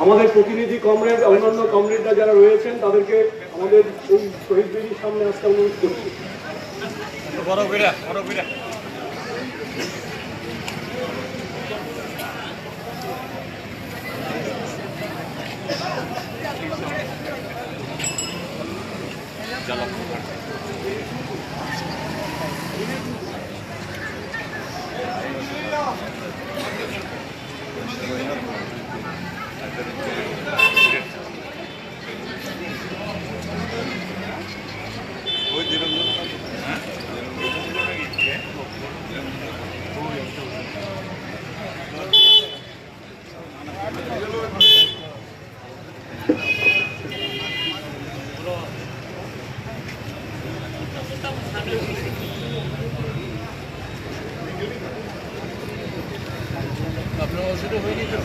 আমাদের প্রতিনিধি কমরেড, অন্যান্য কমরেডরা যারা রয়েছেন তাদেরকে আমাদের এই শহীদ বেদির সামনে আসতে অনুরোধ করছি। আপনার শুরু হয়ে গেছে।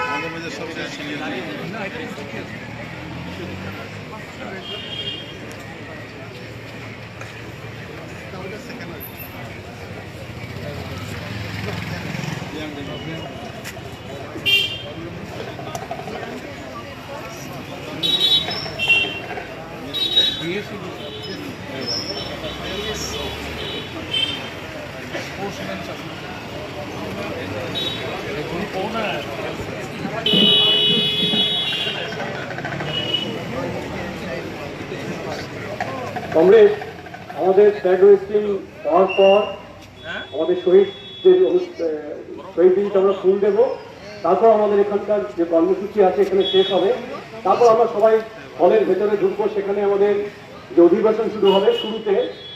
আমাদের মধ্যে সবচেয়ে সিনিয়র কমরেড, আমাদের ফ্ল্যাগ হোয়েস্টিং হওয়ার পর আমাদের শহীদদের শহীদ দিনটা আমরা ফুল দেব, তারপর আমাদের এখানকার যে কর্মসূচি আছে এখানে শেষ হবে। তারপর আমরা সবাই হলের ভেতরে ঢুকবো, সেখানে আমাদের যে অধিবেশন শুরু হবে, শুরুতে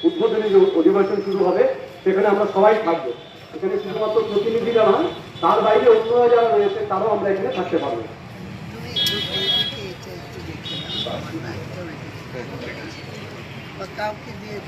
উদ্বোধনী যে অধিবেশন শুরু হবে সেখানে আমরা সবাই থাকবো। এখানে শুধুমাত্র প্রতিনিধিরা নয়, তার বাইরে অন্যরা যারা রয়েছে তারাও আমরা এখানে থাকতে পারবো। কাউকে দিয়ে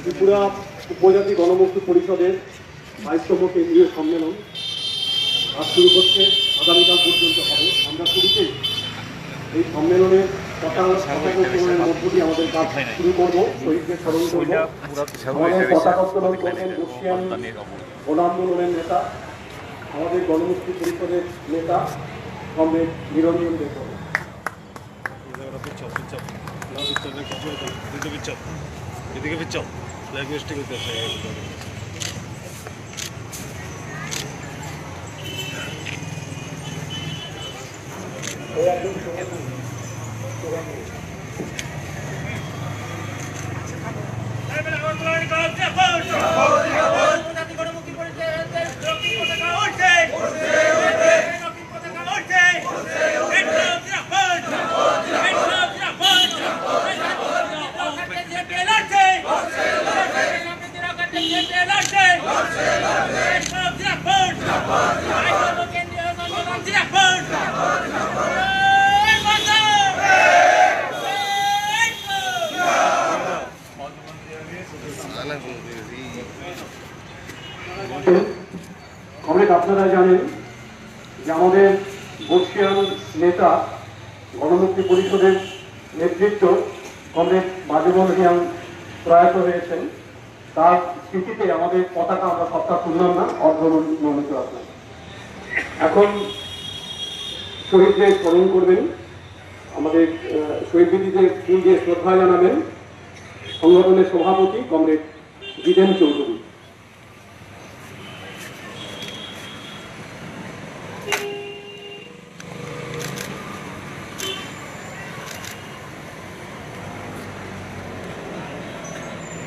ত্রিপুরা উপজাতি গণমুক্তি পরিষদের 22তম কেন্দ্রীয় সম্মেলন আজ শুরু হচ্ছে, আগামীকাল পর্যন্ত হবে। আমরা শুরুতে এই সম্মেলনের পতাকার মধ্য দিয়ে আমাদের কাজ শুরু করবো, শহীদদের স্মরণ করবো। আমাদের পতাকা উত্তোলন করবেন বর্ষিয়ান গণ আন্দোলনের নেতা, আমাদের গণমুক্তি পরিষদের নেতা কমরেড নিরঞ্জন দেব। এদিকে পিছাও, ফ্ল্যাগ হোয়েস্টিং করতে আসে। নেতা গণমুক্তি পরিষদের নেতৃত্ব কমরেড মাজেবুল রিয়াং প্রয়াত হয়েছেন, তার স্মৃতিতে আমাদের পতাকা আমরা সপ্তাহ তুললাম না, অর্ধনমিত রাখলাম। এখন শহীদদের স্মরণ করবেন, আমাদের শহীদ বিদিতে ফুল দিয়ে শ্রদ্ধা জানাবেন সংগঠনের সভাপতি কমরেড জিতেন চৌধুরী।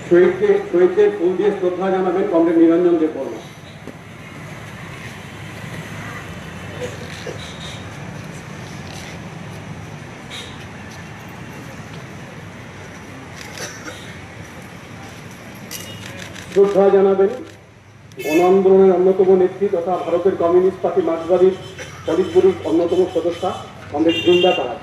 শহীদদের ফুল দিয়ে শ্রদ্ধা জানাবেন কমরেড নিরঞ্জন দেববর্মা। শ্রদ্ধা জানাবেন গণ আন্দোলনের অন্যতম নেত্রী তথা ভারতের কমিউনিস্ট পার্টি মার্ক্সবাদীর পলিট ব্যুরোর অন্যতম সদস্যা কমরেড বৃন্দা তারাক।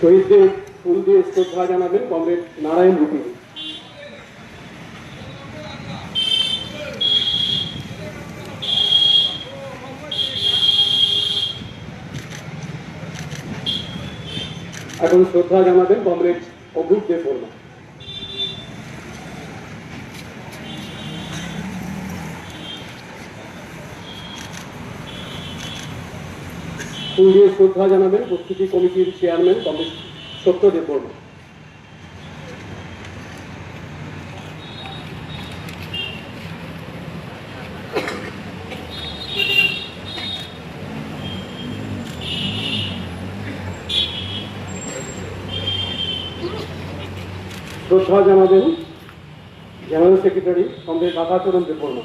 শহীদদের ফুল দিয়ে শ্রদ্ধা জানাবেন কমরেড নারায়ণ রুপি। এখন শ্রদ্ধা জানাবেন কমরেড অভূপ দেববর্মা। ফুল দিয়ে শ্রদ্ধা জানাবেন প্রস্তুতি কমিটির চেয়ারম্যান কমরেড সত্য দেববর্মা। শ্রদ্ধা জানাবেন general secretary comrade Radhacharan Debbarma.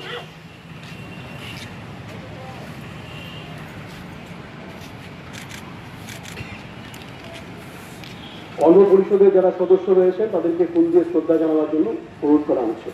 অন্য পরিষদের যারা সদস্য রয়েছেন তাদেরকে ফুল দিয়ে শ্রদ্ধা জানানোর জন্য অনুরোধ করা হচ্ছে।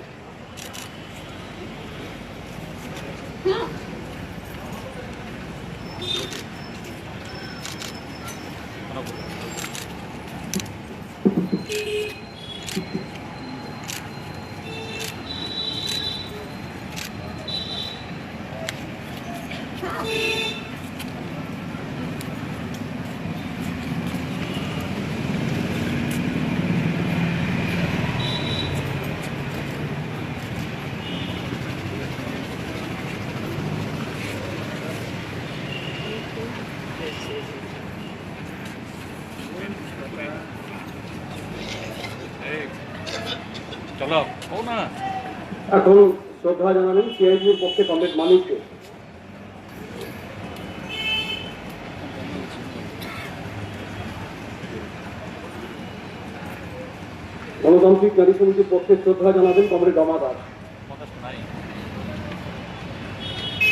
চলো ও না এখন শ্রদ্ধা জানাবেন সিআইটির পক্ষে কমরেড মানিককে। গণতান্ত্রিক নারী সমিতির পক্ষে শ্রদ্ধা জানাবেন কমরেড রমা দাস।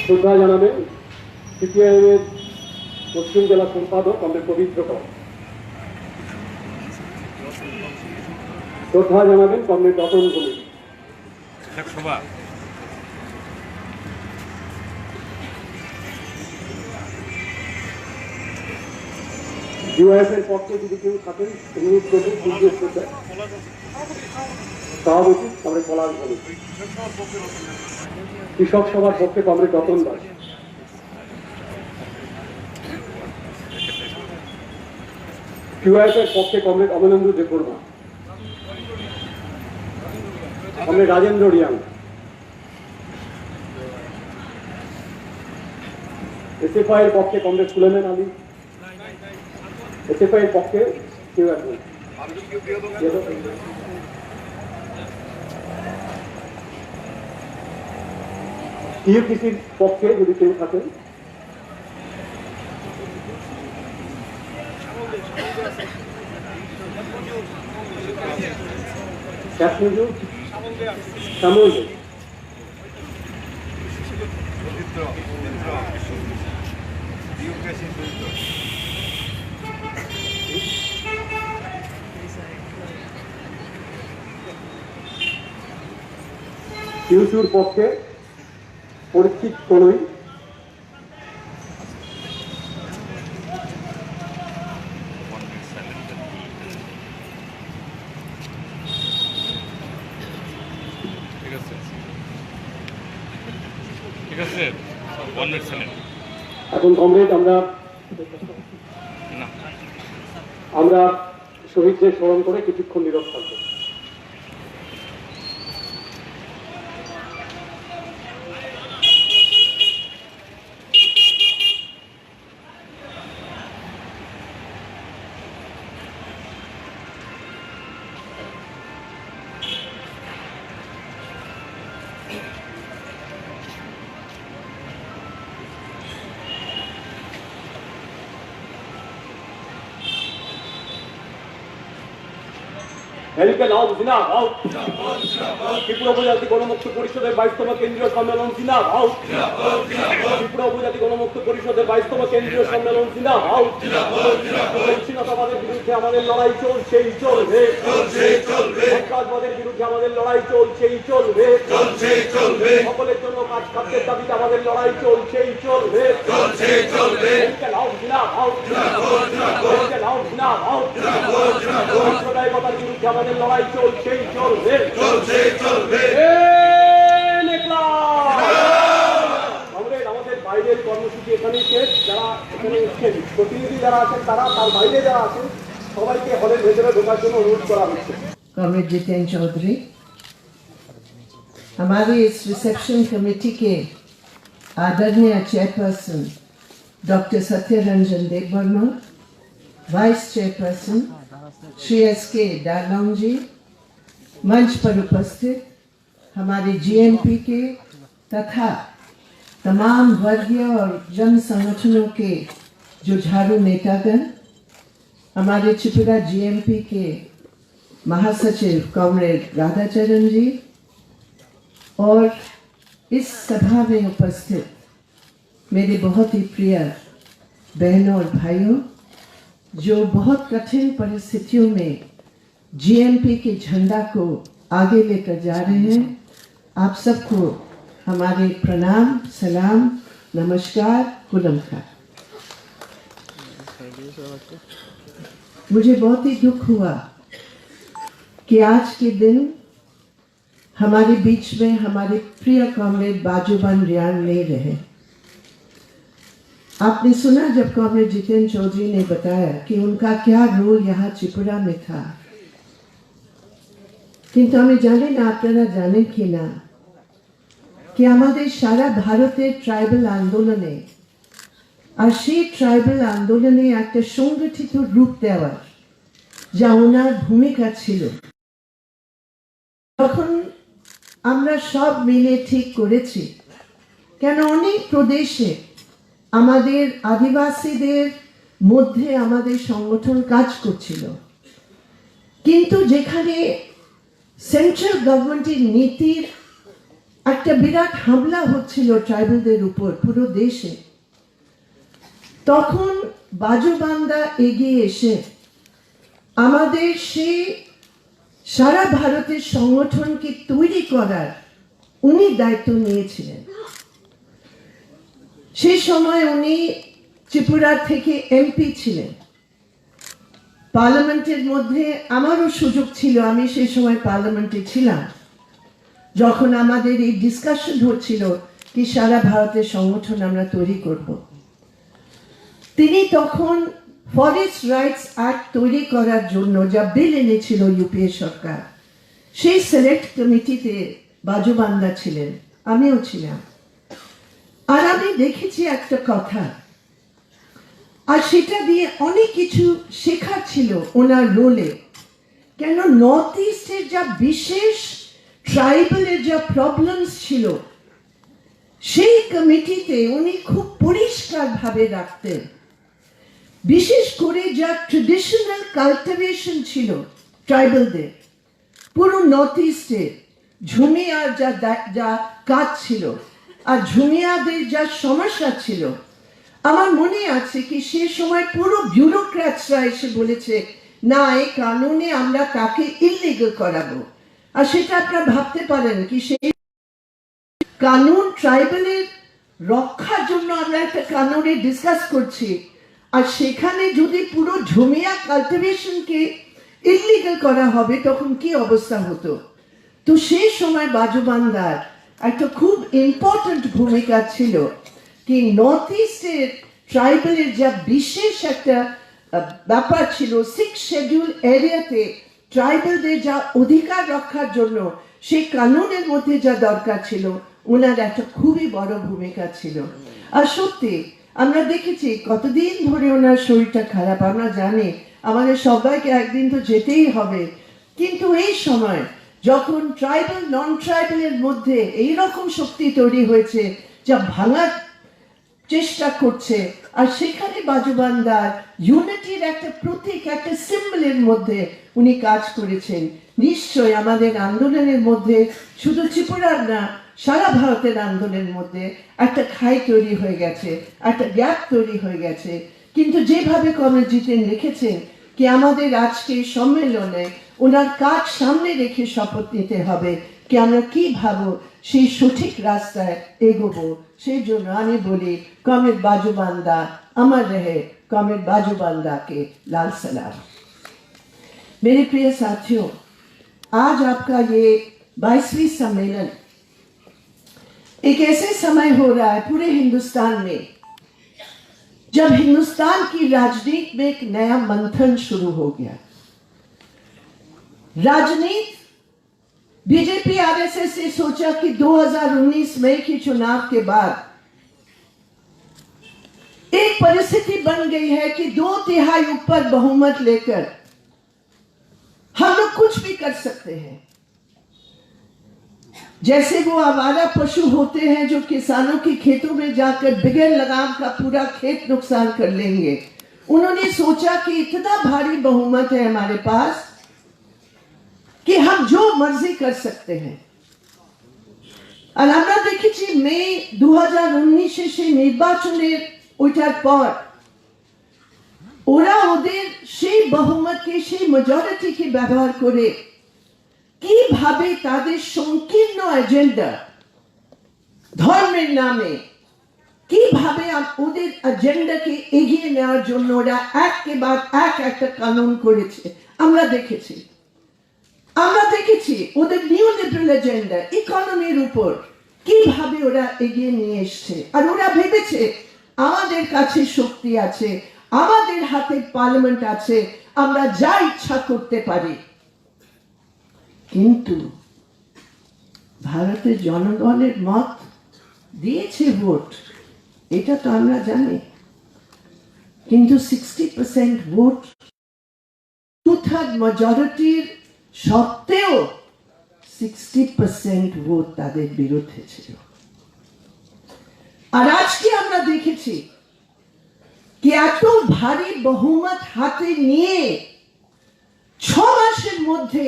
শ্রদ্ধা জানাবেন সিপিআইএমের পশ্চিম জেলা সম্পাদক কমরেড পবিত্র কর। শ্রদ্ধা জানাবেন কমরেড রতন কমিটি। ডিওএফ এর পক্ষে যদি কেউ থাকেন অনুরোধ করবেন সভাপতি কমরেড পলাশ ভৌমিক। কৃষক সভার পক্ষে কমরেড রতন দাস। কিউআইএফ এর পক্ষে comrade Amalendu Debbarma. Comrade Rajendra Reang. SFI এর পক্ষে কমরেড সুলেমান আলী। এসএফআই এর পক্ষে কেউ একজন। টিইউপিসির পক্ষে যদি কেউ থাকেন শ্যামল দে। টিউসুর পক্ষে পরীক্ষিত কনুই। ঠিক আছে 1 মিনিট ছিলেন এখন কমরেড আমরা না শহীদদের স্মরণ করে কিছুক্ষণ নীরব থাকবো। হেলিকে লাও জিনাব আউট ত্রিপুরা উপজাতি গণমুক্ত পরিষদের 22তম কেন্দ্রীয় সম্মেলন জিনাব আউট ত্রিপুরা উপজাতি গণমুক্ত পরিষদের 22তম কেন্দ্রীয় সম্মেলন জিনাব আউট বিচ্ছিন্নতাবাদের বিরুদ্ধে আমাদের লড়াই চলছেই চলবে সন্ত্রাসবাদের বিরুদ্ধে আমাদের লড়াই চলছেই চলবে সকলের জন্য কাজ খাদ্যের দাবিতে আমাদের লড়াই চলছেই চলবে হেলিকে লাও জিনাব আউট হেলিকে লাও জিনাব আউট সাম্প্রদায়িকতার বিরুদ্ধে আমাদের লড়াই চলছেই চলবে আমাদের বাইরের কর্মসূচি এখানেই শেষ। যারা এখানে এসছেন প্রতিনিধি যারা আছেন তারা তার বাইরে যারা আছেন সবাইকে হলের ভেতরে ঢোকার জন্য অনুরোধ করা হচ্ছে। कॉमरेड जितेंद्र चौधरी, हमारे इस रिसेप्शन कमेटी के आदरणीय chairperson doctor Satyaranjan Debbarma, vice chairperson Shri एस.के. डालौन जी, मंच पर उपस्थित हमारे जीएमपी के तथा तमाम वर्गीय और जन संगठनों के जुझारू नेतागण, हमारे त्रिपुरा जीएमपी के महासचिव कॉमरेड राधाचरण जी और इस सभा में उपस्थित मेरे बहुत ही प्रिय बहनों और भाइयों, जो बहुत कठिन परिस्थितियों में जीएमपी के झंडा को आगे लेकर जा रहे हैं, आप सबको हमारे प्रणाम, सलाम, नमस्कार, कुलमकार। मुझे बहुत ही दुख हुआ कि आज के दिन हमारे बीच में हमारे प्रिय कॉमरेड बाजूबन रियान नहीं रहे। आपने सुना जब कॉमरेड जितेंद्र चौधरी ने बताया कि उनका क्या रोल यहाँ त्रिपुरा में था, किंतु हमें जाने ना आपनारा जानें कि ना कि हमारे सारा भारतेर ट्राइबल आंदोलने और সেই ট্রাইবাল আন্দোলনে একটা সংগঠিত রূপ দেওয়ার যা ওনার ভূমিকা ছিল। তখন আমরা সব মিলে ঠিক করেছি, কেন অনেক প্রদেশে আমাদের আদিবাসীদের মধ্যে আমাদের সংগঠন কাজ করছিল, কিন্তু যেখানে সেন্ট্রাল গভর্নমেন্টের নীতির একটা বিরাট হামলা হচ্ছিল ট্রাইবালদের উপর পুরো দেশে, তখন বাজুবান্দা এগিয়ে এসে আমাদের সেই সারা ভারতের সংগঠনকে তৈরি করার উনি দায়িত্ব নিয়েছিলেন। সেই সময় উনি ত্রিপুরা থেকে এমপি ছিলেন। পার্লামেন্টের মধ্যে আমারও সুযোগ ছিল, আমি সেই সময় পার্লামেন্টে ছিলাম যখন আমাদের এই ডিসকাশন হচ্ছিল কি সারা ভারতের সংগঠন আমরা তৈরি করব। তিনি তখন ফরেস্ট রাইটস অ্যাক্ট তৈরি করার জন্য যা বিল এনেছিল ইউপিএ সরকার, সেই সিলেক্ট কমিটিতে বাজুবান্দা ছিলেন, আমিও ছিলাম। আর আমি দেখেছি একটা কথা, আর সেটা দিয়ে অনেক কিছু শেখার ছিল ওনার রোলে। কেন নর্থ ইস্টের যা বিশেষ ট্রাইবালের যা প্রবলেমস ছিল, সেই কমিটিতে উনি খুব পরিষ্কারভাবে রাখতেন। বিশেষ করে যা ট্রেডিশনাল কালটিভেশন ছিল ট্রাইবালদের পুরো নর্থ ইস্টে, ঝুমিয়ার যা কাজ ছিল আর ঝুমিয়াদের যা সমস্যা ছিল, আমার মনে আছে কি সে সময় পুরো ব্যুরোক্র্যাটসরা এসে বলেছে না, এই কানুনে আমরা তাকে ইললিগাল করাবো। আর সেটা আপনারা ভাবতে পারেন কি সেই কানুন ট্রাইবালের রক্ষার জন্য আমরা একটা কানুনে ডিসকাস করছি, আর সেখানে যদি পুরো ঝুমিয়া কালটিভেশনকে ইললিগাল করা হবে তখন কি অবস্থা হতো। তো সেই সময় বাজুবান্দার একটা খুব ইম্পর্টেন্ট ভূমিকা ছিল কি নর্থ ইস্টের ট্রাইবেলের যা বিশেষ একটা ব্যাপার ছিল, 6 শিডিউল এরিয়াতে ট্রাইবেলদের যা অধিকার রক্ষার জন্য সেই কানুনের মধ্যে যা দরকার ছিল, ওনার একটা খুবই বড় ভূমিকা ছিল। আর সত্যি আমরা দেখেছি কতদিন ধরে ওনার শরীরটা খারাপ, আমরা জানি আমাদের সবাইকে একদিন তো যেতেই হবে, কিন্তু এই সময় যখন ট্রাইবাল নন ট্রাইবালের মধ্যে এইরকম শক্তি তৈরি হয়েছে যা ভাঙার চেষ্টা করছে, আর সেখানে বাজুবান্দার ইউনিটির একটা প্রতীক, একটা সিম্বলের মধ্যে উনি কাজ করেছেন। নিশ্চয় আমাদের আন্দোলনের মধ্যে শুধু ত্রিপুরার না, সারা ভারতের আন্দোলনের মধ্যে একটা খাই তৈরি হয়ে গেছে, একটা গ্যাপ তৈরি হয়ে গেছে। কিন্তু যেভাবে কমরেড জিতেন লিখেছেন কি আমাদের আজকে সম্মেলনে ওনার কাজ সামনে রেখে শপথ নিতে হবে কি আমরা কিভাবে সেই সঠিক রাস্তায় এগোবো। সেই জন্য আমি বলি কমরেড बाजूबंदा अमर रहे, कॉमरेड बाजूबंदा के लाल सलाम। मेरे प्रिय साथियों, आज आपका ये 22वीं सम्मेलन एक ऐसे समय हो रहा है पूरे हिंदुस्तान में जब हिंदुस्तान की राजनीति में एक नया मंथन शुरू हो गया। राजनीति बीजेपी आरएसएस ने सोचा कि 2019 मई के चुनाव के बाद एक परिस्थिति बन गई है कि 2/3 ऊपर बहुमत लेकर हम लोग कुछ भी कर सकते हैं। जैसे वो आवारा पशु होते हैं जो किसानों के खेतों में जाकर बगैर लगाम का पूरा खेत नुकसान कर लेंगे, उन्होंने सोचा कि इतना भारी बहुमत है हमारे पास कि हम जो मर्जी कर सकते हैं। और আমরা দেখেছি মে 2019 সেই নির্বাচনের ওইটার পর ওরা ওদের সেই বহুমতকে, সেই মেজরিটিকে ব্যবহার করে কিভাবে তাদের সংকীর্ণ এজেন্ডা ধর্মের নামে কিভাবে ওদের এজেন্ডাকে এগিয়ে নেওয়ার জন্য ওরা একের বাদ এক একটা কানুন করেছে। আমরা দেখেছি ওদের নিউ লিবারেল এজেন্ডা ইকোনমির উপর কিভাবে ওরা এগিয়ে নিয়ে এসছে। আর ওরা ভেবেছে আমাদের কাছে শক্তি আছে, আমাদের হাতে পার্লামেন্ট আছে, আমরা যা ইচ্ছা করতে পারি। কিন্তু ভারতের জনগণের মত দিয়েছে ভোট, এটা তো আমরা জানি, কিন্তু 60% ভোট 2/3 মেজরিটির সত্ত্বেও 60% ভোট তাদের বিরুদ্ধে ছিল। আর আজকে আমরা দেখেছি কি এত ভারী বহুমত হাতে নিয়ে 6 মাসের মধ্যে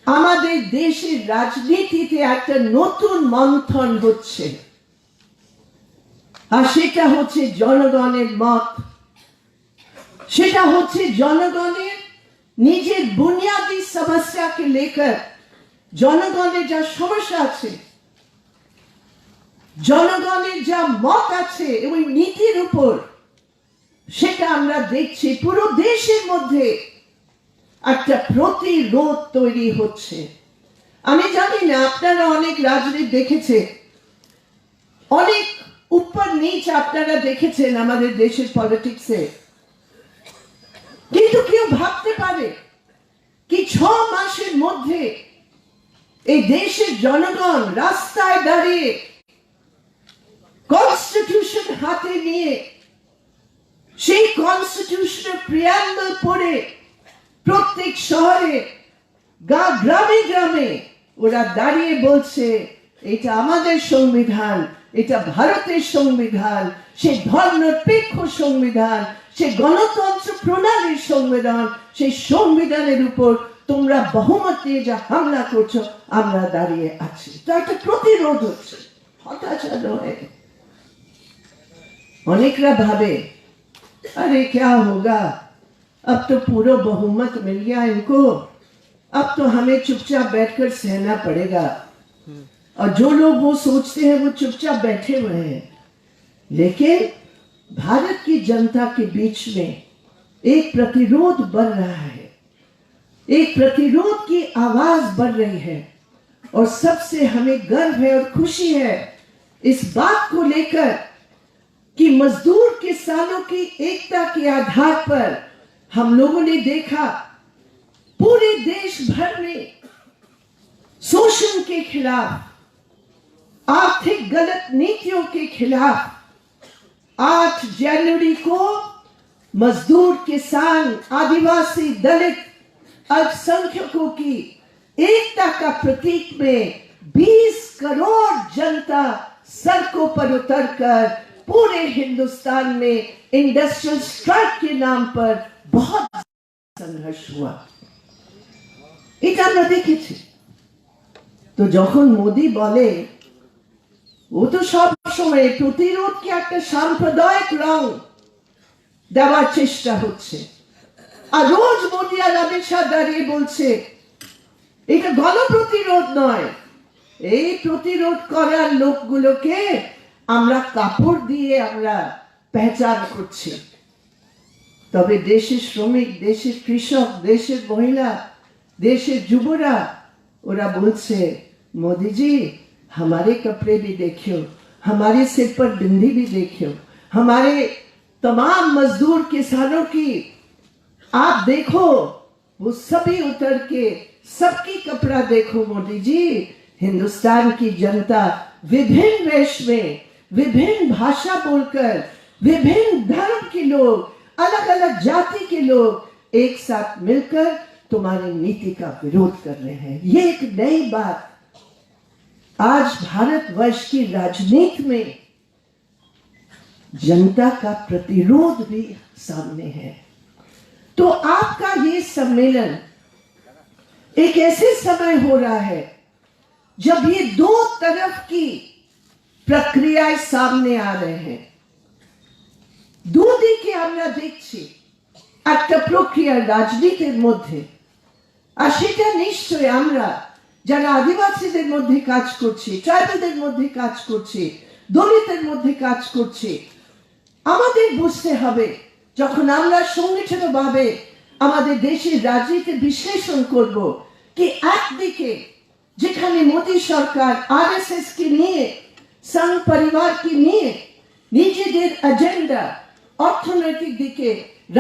আমাদের দেশের রাজনীতিতে একটা নতুন মন্থন হচ্ছে। আর সেটা হচ্ছে জনগণের মত, সেটা হচ্ছে জনগণের নিজের বুনিয়াদি সমস্যাকে লেकर জনগণের যা সমস্যা আছে, জনগণের যা মত আছে ওই নীতির উপর, সেটা আমরা দেখছি পুরো দেশের মধ্যে একটা প্রতিরোধ তৈরি হচ্ছে। আমি জানি না আপনারা অনেক রাজনীতি দেখেছে, অনেক উপর নিচ আপনারা দেখেছেন আমাদের দেশের পলিটিক্সে, কিন্তু কেউ ভাবতে পারে কি 6 মাসের মধ্যে এই দেশের জনগণ রাস্তায় দাঁড়িয়ে কনস্টিটিউশন হাতে নিয়ে সেই কনস্টিটিউশনের প্রিয়াম্বল পড়ে প্রত্যেক শহরে গ্রামে গ্রামে ওরা দাঁড়িয়ে বলছে এটা আমাদের সংবিধান, এটা ভারতের সংবিধান, সেই ধর্মনিরপেক্ষ সংবিধান, সেই গণতন্ত্র প্রণালীর সংবিধান, সেই সংবিধানের উপর তোমরা বহুমত দিয়ে যা হামলা করছো আমরা দাঁড়িয়ে আছি। তো একটা প্রতিরোধ হচ্ছে, হতাশা নয়। অনেকরা ভাবে अरे क्या होगा, अब तो पूरा बहुमत मिल गया इनको, अब तो हमें चुपचाप बैठकर सहना पड़ेगा। और जो लोग वो सोचते हैं वो चुपचाप बैठे हुए हैं, लेकिन भारत की जनता के बीच में एक प्रतिरोध बढ़ रहा है, एक प्रतिरोध की आवाज बढ़ रही है। और सबसे हमें गर्व है और खुशी है इस बात को लेकर कि मजदूर किसानों की एकता के आधार पर हम लोगों ने देखा पूरे देश भर में शोषण के खिलाफ, आर्थिक गलत नीतियों के खिलाफ 8 जनवरी को मजदूर, किसान, आदिवासी, दलित, अल्पसंख्यकों की एकता का प्रतीक में 20 करोड़ जनता सड़कों पर उतरकर पूरे हिंदुस्तान में इंडस्ट्रियल स्ट्राइक के नाम पर बहुत संघर्ष हुआ। এটা আমরা দেখেছি। তো যখন মোদি বলে ও তো সব সময় প্রতিরোধকে একটা সাম্প্রদায়িক রং দেওয়ার চেষ্টা হচ্ছে, আর রোজ মোদি আর অমিত শাহ দাঁড়িয়ে বলছে এটা গণপ্রতিরোধ নয়, এই প্রতিরোধ করার লোকগুলোকে আমরা কাপড় দিয়ে আমরা পেহচান করছি। তবে দেশের শ্রমিক, দেশের কৃষক, দেশের মহিলা, देशे जुबरा ओरा बोलছে मोदी जी हमारे कपड़े भी देखियो, हमारे सिर पर बिंदी भी देखियो, हमारे तमाम मजदूर किसानों की आप देखो, वो सभी उतर के सबकी कपड़ा देखो मोदी जी। हिंदुस्तान की जनता विभिन्न वेश में, विभिन्न भाषा बोलकर, विभिन्न धर्म के लोग, अलग अलग जाति के लोग एक साथ मिलकर तुम्हारी नीति का विरोध कर रहे हैं। ये एक नई बात आज भारतवर्ष की राजनीति में जनता का प्रतिरोध भी सामने है। तो आपका ये सम्मेलन एक ऐसे समय हो रहा है जब ये दो तरफ की प्रक्रियाएं सामने आ रहे हैं। দুদিকে আমরা দেখছি একটা প্রক্রিয়া রাজনীতির মধ্যে, আর সেটা নিশ্চয় আমরা যারা আদিবাসীদের মধ্যে কাজ করছি, ট্রাইবালদের মধ্যে কাজ করছি, দলিতের মধ্যে কাজ করছি, আমাদের বুঝতে হবে যখন আমরা সংগঠিতভাবে আমাদের দেশের রাজনীতি বিশ্লেষণ করব কি একদিকে যেখানে মোদী সরকার আরএসএস কে নিয়ে, সংঘ পরিবারকে নিয়ে নিজেদের এজেন্ডা অর্থনৈতিক দিকে,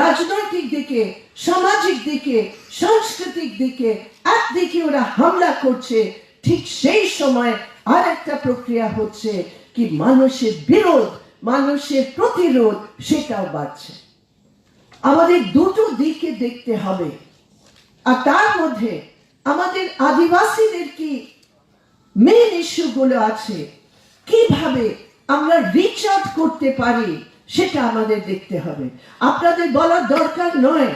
রাজনৈতিক দিকে, সামাজিক দিকে, সাংস্কৃতিক দিকে একদিকে ওরা হামলা করছে, ঠিক সেই সময় আর একটা প্রক্রিয়া হচ্ছে কি মানুষের বিরোধ, মানুষের প্রতিরোধ সেটাও বাড়ছে। আমাদের দুটো দিকে দেখতে হবে। আর তার মধ্যে আমাদের আদিবাসীদের কি মেন ইস্যুগুলো আছে, কিভাবে আমরা রিচ আউট করতে পারি সেটা আমাদের দেখতে হবে। আপনাদের বলার দরকার নয়,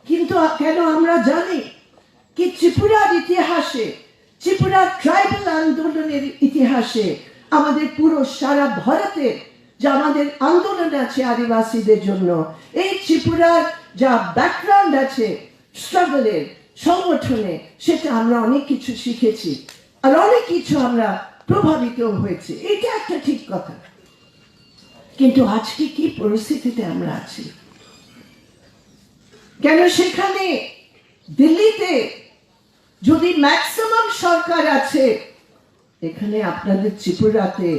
কিন্তু কেন আমরা জানি কি ত্রিপুরার ইতিহাসে, ত্রিপুরার ট্রাইবাল আন্দোলনের ইতিহাসে, আমাদের পুরো সারা ভারতে যা আমাদের আন্দোলন আছে আদিবাসীদের জন্য, এই ত্রিপুরার যা ব্যাকগ্রাউন্ড আছে স্ট্রাগলের, সংগঠনে, সেটা আমরা অনেক কিছু শিখেছি আর অনেক কিছু আমরা প্রভাবিত হয়েছে, এটা একটা ঠিক কথা। কিন্তু আজকে কি পরিস্থিতিতে আমরা আছি, কেন সেখানে দিল্লিতে যদি ম্যাক্সিমাম সরকার আছে, এখানে আপনাদের ত্রিপুরাতে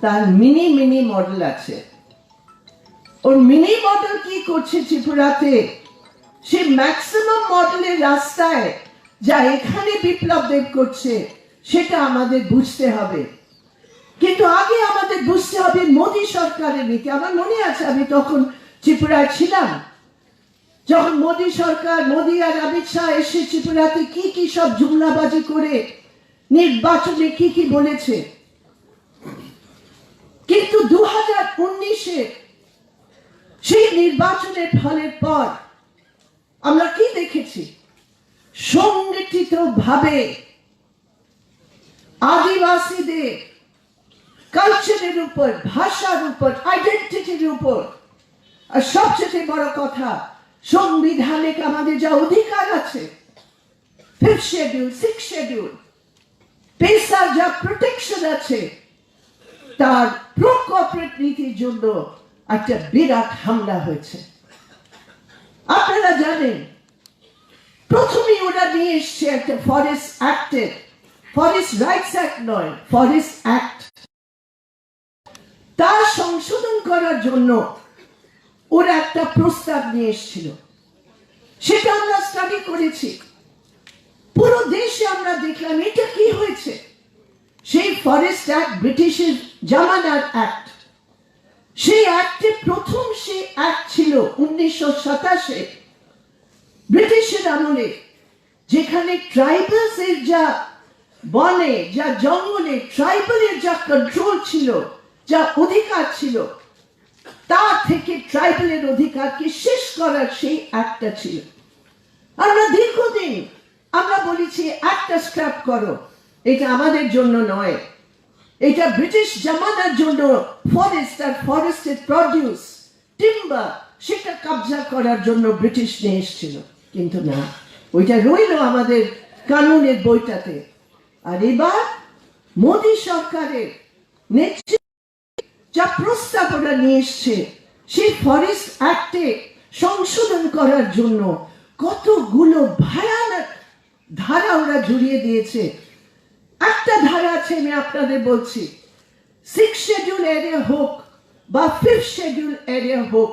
তার মিনি মিনি মডেল আছে। ওর মিনি মডেল কি করছে ত্রিপুরাতে, সে ম্যাক্সিমাম মডেলের রাস্তায় যা এখানে বিপ্লব দেব করছে সেটা আমাদের বুঝতে হবে। কিন্তু আগে আমাদের বুঝতে হবে মোদী সরকারের নীতি। আমার মনে আছে আমি তখন ত্রিপুরায় ছিলাম, যখন মোদী সরকার, মোদী আর অমিত শাহ এসে ত্রিপুরাতে কি কি সব জুমলাবাজি করে নির্বাচনে কি কি বলেছে। কিন্তু 2019-এ সেই নির্বাচনের ফলের পর আমরা কি দেখেছি, সংগঠিত ভাবে আদিবাসীদের কালচারের উপর, ভাষার উপর, আইডেন্টিটির উপর, আর সবচেয়ে বড় কথা সংবিধানে আমাদের যা অধিকার আছে, 5th শিডিউল, 6th শিডিউল, পেশার যা প্রোটেকশন আছে, তার প্রো কর্পোরেট নীতির জন্য একটা বিরাট হামলা হয়েছে। আপনারা জানেন প্রথমে ওরা নিয়ে এসছে একটা ফরেস্ট অ্যাক্টের ফরেস্ট রাইটস অ্যাক্ট নয়, ফরেস্ট অ্যাক্ট, তা সংশোধন করার জন্য ওরা একটা প্রস্তাব নিয়ে এসেছিল। সেটা আমরা স্টাডি করেছি, পুরো দেশে আমরা দেখলাম এটা কি হয়েছে। সেই ফরেস্ট অ্যাক্ট ব্রিটিশের জামানার অ্যাক্ট, সেই অ্যাক্টে প্রথম সেই অ্যাক্ট ছিল 1927 ব্রিটিশের আমলে, যেখানে ট্রাইবালস এর যা বনে, যা জঙ্গলে ট্রাইবালের যা কন্ট্রোল ছিল, যা অধিকার ছিল, তা থেকে ট্রাইবালের অধিকারকে শেষ করার সেই অ্যাক্টটা ছিল। আমরা দীর্ঘদিন আমরা বলেছি একটা স্ক্র্যাপ করো, এটা আমাদের জন্য নয়, এটা ব্রিটিশ জামানার জন্য ফরেস্ট আর ফরেস্টের প্রডিউস টিম্বার সেটা কবজা করার জন্য ব্রিটিশ নিয়ে এসেছিল। কিন্তু না, ওইটা রইল আমাদের কানুনের বইটাতে। আর এবার মোদী সরকারের নেতৃত্বে যা প্রস্তাবনা নিয়ে এসছে, সেই ফরেস্ট অ্যাক্টে সংশোধন করার জন্য কতগুলো ভয়ানক ধারা ওরা জড়িয়ে দিয়েছে। একটা ধারা আছে, আমি আপনাদের বলছি, 6th শিডিউল এরিয়া হোক বা 5th শিডিউল এরিয়া হোক,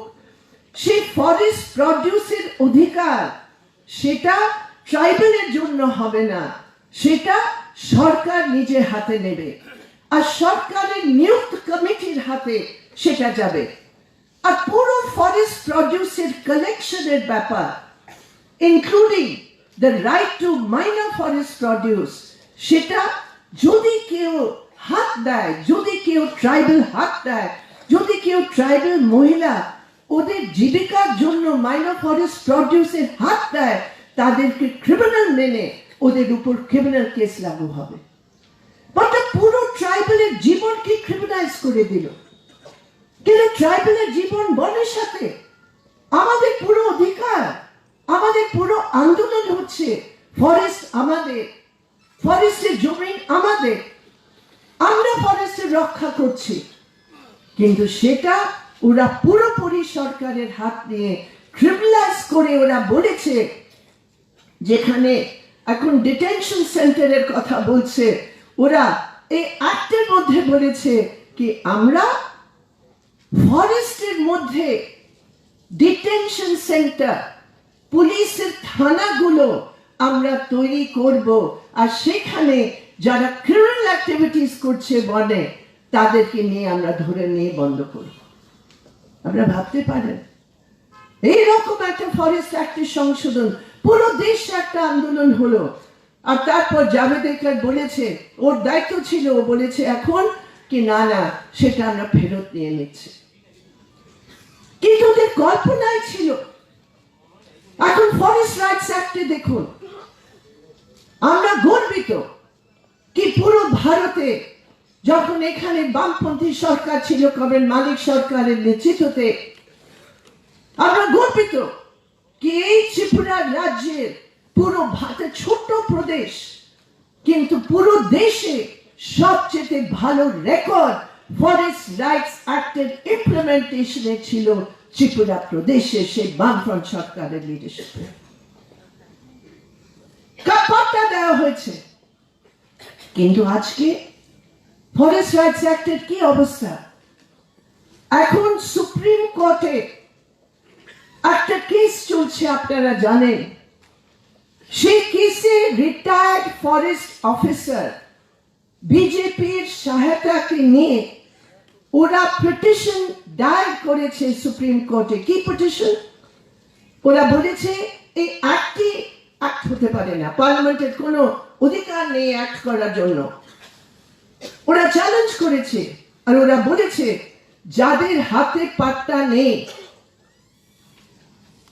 সেই ফরেস্ট প্রডিউসের অধিকার সেটা ট্রাইবালের জন্য হবে না, সেটা সরকার নিজে হাতে নেবে, আর সরকারের নিযুক্ত কমিটির হাতে সেটা যাবে। আর পুরো ফরেস্ট প্রডিউসের কালেকশনের ব্যাপার, including the right two minor forest produce, সেটা যদি কেউ হাত দেয়, যদি কেউ ট্রাইবাল হাত দেয়, যদি কেউ ট্রাইবাল মহিলা ওদের জীবিকার জন্য মাইনর ফরেস্ট প্রডিউসের হাত দেয়, তাদেরকে ক্রিমিনাল মেনে ওদের উপর ক্রিমিনাল কেস লাগু হবে। বাট পুরো ট্রাইবালের জীবনকে ক্রিমিনালাইজ করে দিল। কিন্তু ট্রাইবালের জীবন বনের সাথে, আমাদের পুরো অধিকার, আমাদের পুরো আন্দোলন হচ্ছে ফরেস্ট আমাদের, ফরেস্টের জমি আমাদের, আমরা ফরেস্টের রক্ষা করছি। কিন্তু সেটা ওরা পুরোপুরি সরকারের হাত নিয়ে ক্রিমিনালাইজ করে ওরা বলেছে, যেখানে এখন ডিটেনশন সেন্টারের কথা বলছে, ওরা এই অ্যাক্টের মধ্যে বলেছে কি আমরা ফরেস্টের মধ্যে ডিটেনশন সেন্টার, পুলিশের থানাগুলো আমরা তৈরি করব, আর সেখানে যারা ক্রিমিনাল অ্যাক্টিভিটিস করছে বনে, তাদেরকে নিয়ে আমরা ধরে নিয়ে বন্ধ করব। আমরা ভাবতে পারেন এইরকম একটা ফরেস্ট অ্যাক্টের সংশোধন, পুরো দেশে একটা আন্দোলন হলো। আর তারপর জাভেদ আখতার বলেছে, ওর দায়িত্ব ছিল, ও বলেছে এখন কি না না সেটা আমরা ফেরত নিয়ে নিচ্ছি। কিন্তু ওদের কল্পনায় ছিল। এখন ফরেস্ট রাইটস অ্যাক্টে দেখুন, আমরা গর্বিত কি পুরো ভারতে যখন এখানে বামপন্থী সরকার ছিল, কবেন মালিক সরকারের নেতৃত্বে, আমরা গর্বিত কি এই ত্রিপুরা রাজ্যের পুরো ভারতের ছোট্ট প্রদেশ, কিন্তু পুরো দেশে সবচেয়ে ভালো রেকর্ড ফরেস্ট রাইটস অ্যাক্টের ইমপ্লিমেন্টেশনে ছিল ত্রিপুরা প্রদেশে, সেই বামফ্রন্ট সরকারের লিডারশিপে কাপাটা দেওয়া হয়েছে। কিন্তু আজকে ফরেস্ট রাইটস অ্যাক্টের কি অবস্থা? এখন সুপ্রিম কোর্টে একটা কেস চলছে, আপনারা জানেন। সেই কেসে রিটায়ার্ড ফরেস্ট অফিসার বিজেপির সহায়তাকে নিয়ে ওরা পিটিশন দায়ের করেছে সুপ্রিম কোর্টে। কি পিটিশন? ওরা বলেছে এই অ্যাক্টটি অ্যাক্ট হতে পারে না, পার্লামেন্টের কোনো অধিকার নেই অ্যাক্ট করার জন্য। ওরা চ্যালেঞ্জ করেছে, আর ওরা বলেছে যাদের হাতে পাট্টা নেই,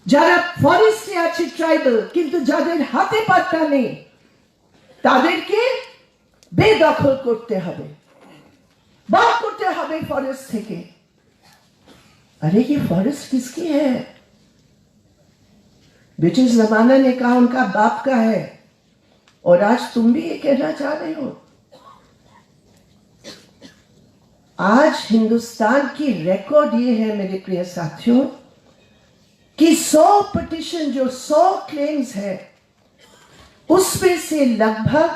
যারা ফরেস্টে আছে ট্রাইবাল, কিন্তু যাদের হাতে পাট্টা নেই, তাদেরকে বেদখল করতে হবে, বার করতে হবে फॉरेस्ट থেকে। अरे ये फॉरेस्ट किसकी है? ब्रिटिश जमाना ने कहा उनका बाप का है, और आज तुम भी ये कहना चाह रहे हो। आज हिंदुस्तान की रिकॉर्ड ये है मेरे प्रिय साथियों कि 100 पिटिशन, जो 100 क्लेम्स है, उसमें से लगभग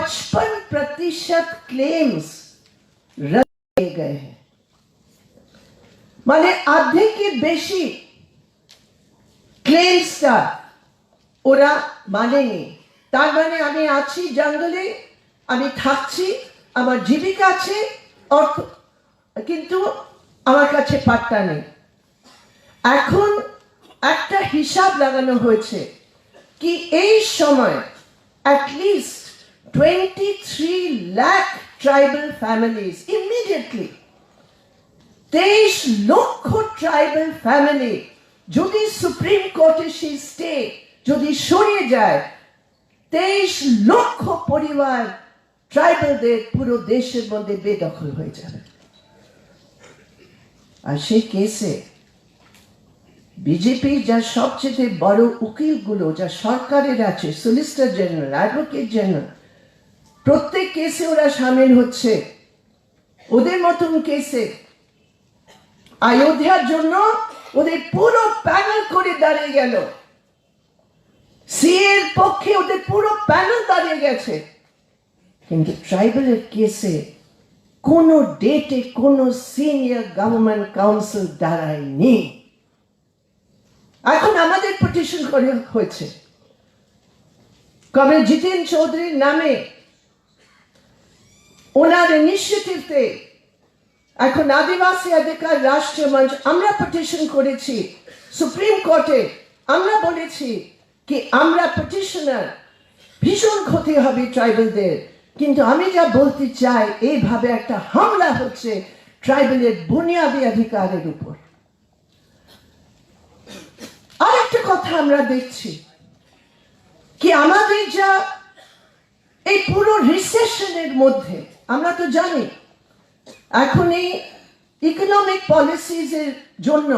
55% क्लेम्स रद्द किए गए हैं, মানে অর্ধেকের বেশি ক্লেমসটা ওরা মানেনি। তার মানে আমি আছি জঙ্গলে, আমি থাকছি, আমার জীবিকা আছে, অর্থ, কিন্তু আমার কাছে পাট্টা নেই। এখন একটা হিসাব লাগানো হয়েছে কি এই সময় at least 23 lakh tribal families immediately, 23 লক্ষ ট্রাইবাল ফ্যামিলি যদি সুপ্রিম কোর্টে সেই স্টে যদি সরিয়ে যায়, 23 লক্ষ পরিবার ট্রাইবালদের পুরো দেশের মধ্যে বেদখল হয়ে যাবে। আর সেই কেসে বিজেপি যা সবচেয়ে বড় উকিলগুলো যা সরকারের আছে, সলিসিটর জেনারেল, অ্যাডভোকেট জেনারেল, প্রত্যেক কেসে ওরা সামিল হচ্ছে। ওদের মতন কেসে অযোধ্যার জন্য ওদের পুরো প্যানেল করে দাঁড়িয়ে গেল, সিএর পক্ষে ওদের পুরো প্যানেল দাঁড়িয়ে গেছে, কিন্তু ট্রাইবালের কেসে কোন ডেটে কোন সিনিয়র গভর্নমেন্ট কাউন্সিল দাঁড়ায়নি। এখন আমাদের পিটিশন করে হয়েছে, কবে জিতেন চৌধুরীর নামে ওনার ইনিশিয়েটিভে এখন আদিবাসী অধিকার রাষ্ট্রীয় মঞ্চ আমরা পিটিশন করেছি সুপ্রিম কোর্টে। আমরা বলেছি কি আমরা পিটিশনার, ভীষণ ক্ষতি হবে ট্রাইবালদের, কিন্তু আমি যা বলতে চাই এইভাবে একটা হামলা হচ্ছে ট্রাইবালের বুনিয়াদী অধিকারের উপর। আর একটা কথা আমরা দেখছি কি আমাদের যা এই পুরো রিসেশনের মধ্যে, আমরা তো জানি এখন এই ইকোনমিক পলিসিজ এর জন্য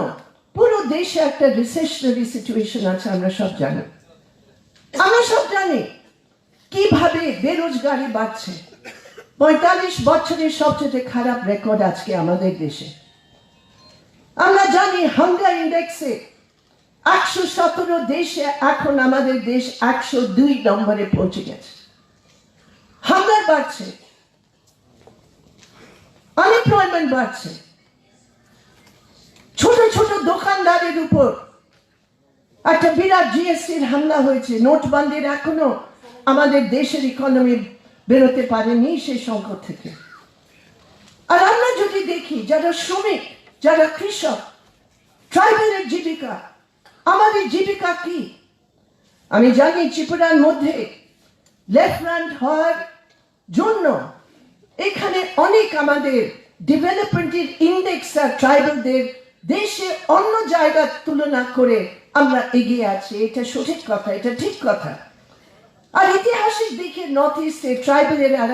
পুরো দেশে একটা রিসেশনারি সিচুয়েশন আছে, আমরা সব জানি। আমরা সব জানি কিভাবে বেরোজগারি বাড়ছে। 45 বছরের সবচেয়ে খারাপ রেকর্ড আজকে আমাদের দেশে। আমরা জানি হাঙ্গার ইন্ডেক্সে 117 দেশে এখন আমাদের দেশ 102 নম্বরে পৌঁছে গেছে। হাঙ্গার বাড়ছে, আনএমপ্লয়মেন্ট বাড়ছে, ছোট ছোট দোকানদারের উপর একটা বিরাট জিএসটির হামলা হয়েছে। নোটবন্দির এখনো আমাদের দেশের ইকোনমি বেরোতে পারেনি সেই সংকট থেকে। আর আমরা যদি দেখি যারা শ্রমিক, যারা কৃষক, ট্রাইবালের জীবিকা, আমাদের জীবিকা কি? আমি জানি ত্রিপুরার মধ্যে লেফট হওয়ার জন্য এখানে অনেক আমাদের ডেভেলপমেন্টের ইন্ডেক্স আর ট্রাইবালদের দেশে অন্য জায়গার তুলনা করে আমরা এগিয়ে আছি। এটা সঠিক কথা, এটা ঠিক কথা। আর ইতিহাসের দিকে নর্থ ইস্টে ট্রাইবালের আর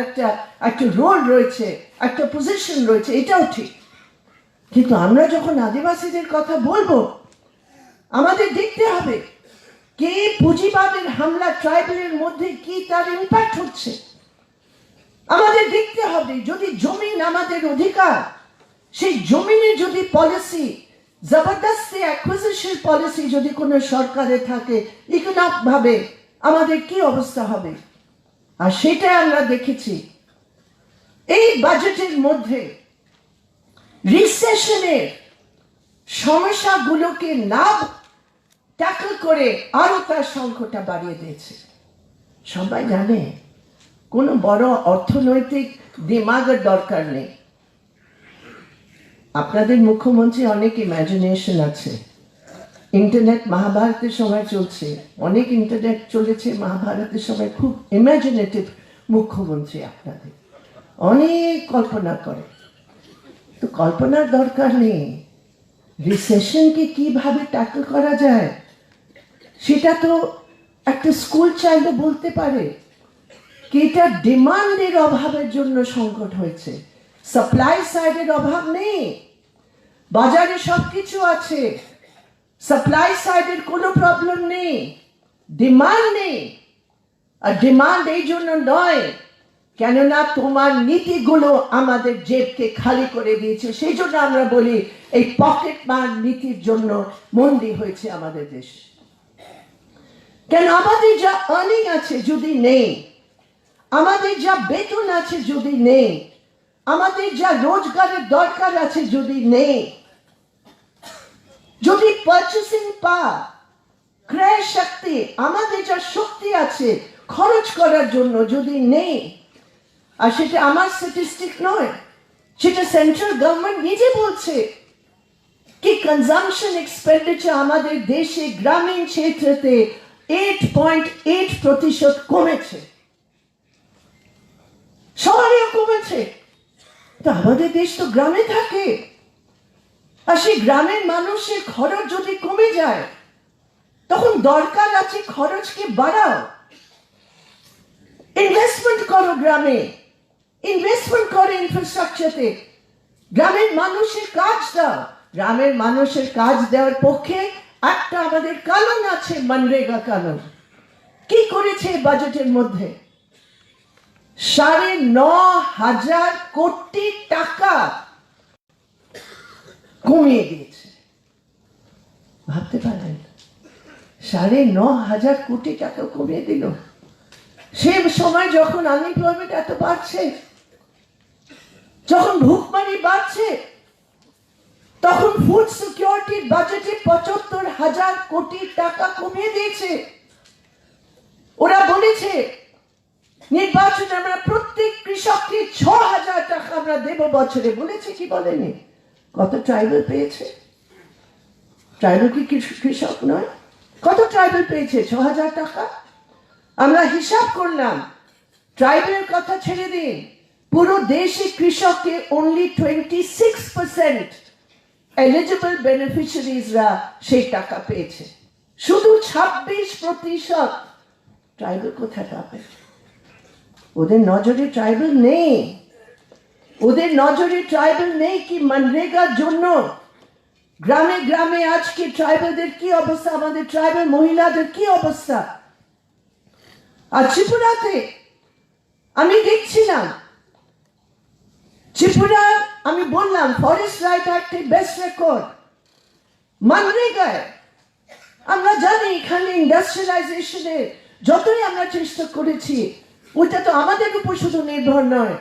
একটা রোল রয়েছে, একটা পজিশন রয়েছে, এটাও ঠিক। কিন্তু আমরা যখন আদিবাসীদের কথা বলবো আমাদের দেখতে হবে কে পুঁজিবাদের হামলা ট্রাইবালের মধ্যে কি তার ইম্প্যাক্ট হচ্ছে। আমাদের দেখতে হবে যদি জমিন আমাদের অধিকার, সেই জমিনের যদি পলিসি জবরদস্তি অ্যাকুইজিশন পলিসি যদি কোনো সরকারে থাকে ইকোনমিক ভাবে আমাদের কি অবস্থা হবে। আর সেটা আমরা দেখেছি এই বাজেটের মধ্যে রিসেশনের সমস্যাগুলোকে না ট্যাকল করে আরো তার সংখ্যাটা বাড়িয়ে দিয়েছে। সবাই জানে কোনো বড় অর্থনৈতিক দিমাগের দরকার নেই। আপনাদের মুখ্যমন্ত্রী অনেক ইমাজিনেশন আছে। ইন্টারনেট মহাভারতের সময় চলছে, অনেক ইন্টারনেট চলেছে মহাভারতের সময়, খুব ইমাজিনেটিভ মুখ্যমন্ত্রী আপনাদের, অনেক কল্পনা করে। তো কল্পনার দরকার নেই, রিসেশনকে কিভাবে ট্যাকল করা যায় সেটা তো একটা স্কুল চাইলে বলতে পারে কি এটা ডিমান্ডের অভাবের জন্য সংকট হয়েছে, সাপ্লাই সাইডের অভাব নেই। বাজারে সবকিছু আছে, সাপ্লাই সাইডের কোনো প্রবলেম নেই, ডিমান্ড নেই। আর ডিমান্ড এই জন্য নয় কেননা তোমার নীতিগুলো আমাদের জেবকে খালি করে দিয়েছে। সেই জন্য আমরা বলি এই পকেট মার নীতির জন্য মন্দি হয়েছে আমাদের দেশ। কেন আমাদের যা আর্নিং আছে যদি নেই, আমাদের যা বেতন আছে যদি নেই, আমাদের যা রোজগারের দরকার আছে যদি নেই, যদি পারচেসিং পাওয়ার, ক্রয় শক্তি, আমাদের যা শক্তি আছে খরচ করার জন্য যদি নেই, আর সেটা আমার স্ট্যাটিস্টিক নয়, সেটা সেন্ট্রাল গভর্নমেন্ট নিজে বলছে কি কনজাম্পশন এক্সপেন্ডিচার আমাদের দেশে গ্রামীণ ক্ষেত্রে 8.8% কমেছে, শহরেও কমেছে। তো আমাদের দেশ তো গ্রামে থাকে, আর সেই গ্রামের মানুষের খরচ যদি কমে যায় তখন দরকার আছে খরচকে বাড়াও, ইনভেস্টমেন্ট করো গ্রামে, ইনভেস্টমেন্ট করো ইনফ্রাস্ট্রাকচারে, গ্রামের মানুষের কাজ দাও। গ্রামের মানুষের কাজ দেওয়ার পক্ষে একটা আমাদের কানুন আছে, মনরেগা কানুন। কি করেছে বাজেটের মধ্যে? 9,500 কোটি টাকা কমিয়ে দিয়েছে। ভাবতে পারেন, 9,500 কোটি টাকা কমিয়ে দিল। সে সময় যখন আনএমপ্লয়মেন্ট এত বাড়ছে, যখন ভুকমারি বাড়ছে, তখন ফুড সিকিউরিটির বাজেটে 75,000 কোটি টাকা কমিয়ে দিয়েছে। ওরা বলেছে নির্বাচনে আমরা প্রত্যেক কৃষককে 6,000 টাকা আমরা দেব বছরে। বলেছে কি বলেনি? কত ট্রাইবাল পেয়েছে? ট্রাইবাল কি কৃষক নয়? কত ট্রাইবাল পেয়েছে 6,000 টাকা? আমরা হিসাব করলাম, ট্রাইবের কথা ছেড়ে দিন, পুরো দেশে কৃষককে only 26% এলিজিবল বেনিফিশিয়ারিজরা সেই টাকা পেয়েছে। শুধু 26% ট্রাইবাল কোথায় পাবে? ওদের নজরে ট্রাইবাল নেই। ওদের নজরে ট্রাইবাল নেই কি মনরেগার জন্য গ্রামে গ্রামে আজকে ট্রাইবালদের কি অবস্থা, আমাদের ট্রাইবাল মহিলাদের কি অবস্থা। আর ত্রিপুরাতে আমি দেখছিলাম, ত্রিপুরা আমি বললাম ফরেস্ট রাইট অ্যাক্টে বেস্ট রেকর্ড। মনরেগায় আমরা জানি এখানে ইন্ডাস্ট্রিয়ালাইজেশনে যতই আমরা চেষ্টা করেছি, ওইটা তো আমাদের উপর শুধু নির্ভর নয়,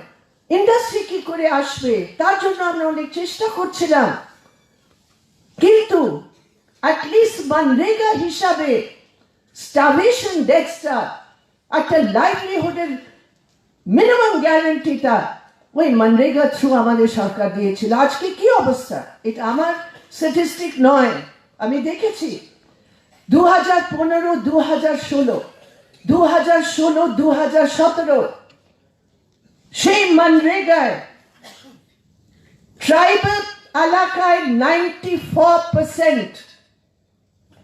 ইন্ডাস্ট্রি কি করে আসবে তার জন্য আমরা অনেক চেষ্টা করছিলাম। কিন্তু অ্যাটলিস্ট মনরেগা হিসাবে স্টারভেশন ডেস্কটা, একটা লাইভলিহুডের মিনিমাম গ্যারান্টিটা ওই মনরেগা থ্রু আমাদের সরকার দিয়েছিল। আজকে কি অবস্থা? এটা আমার স্ট্যাটিস্টিক নয়, আমি দেখেছি 2015, 2016, 2016, 2017 সেই মনরেগায় ট্রাইবাল এলাকায় 94%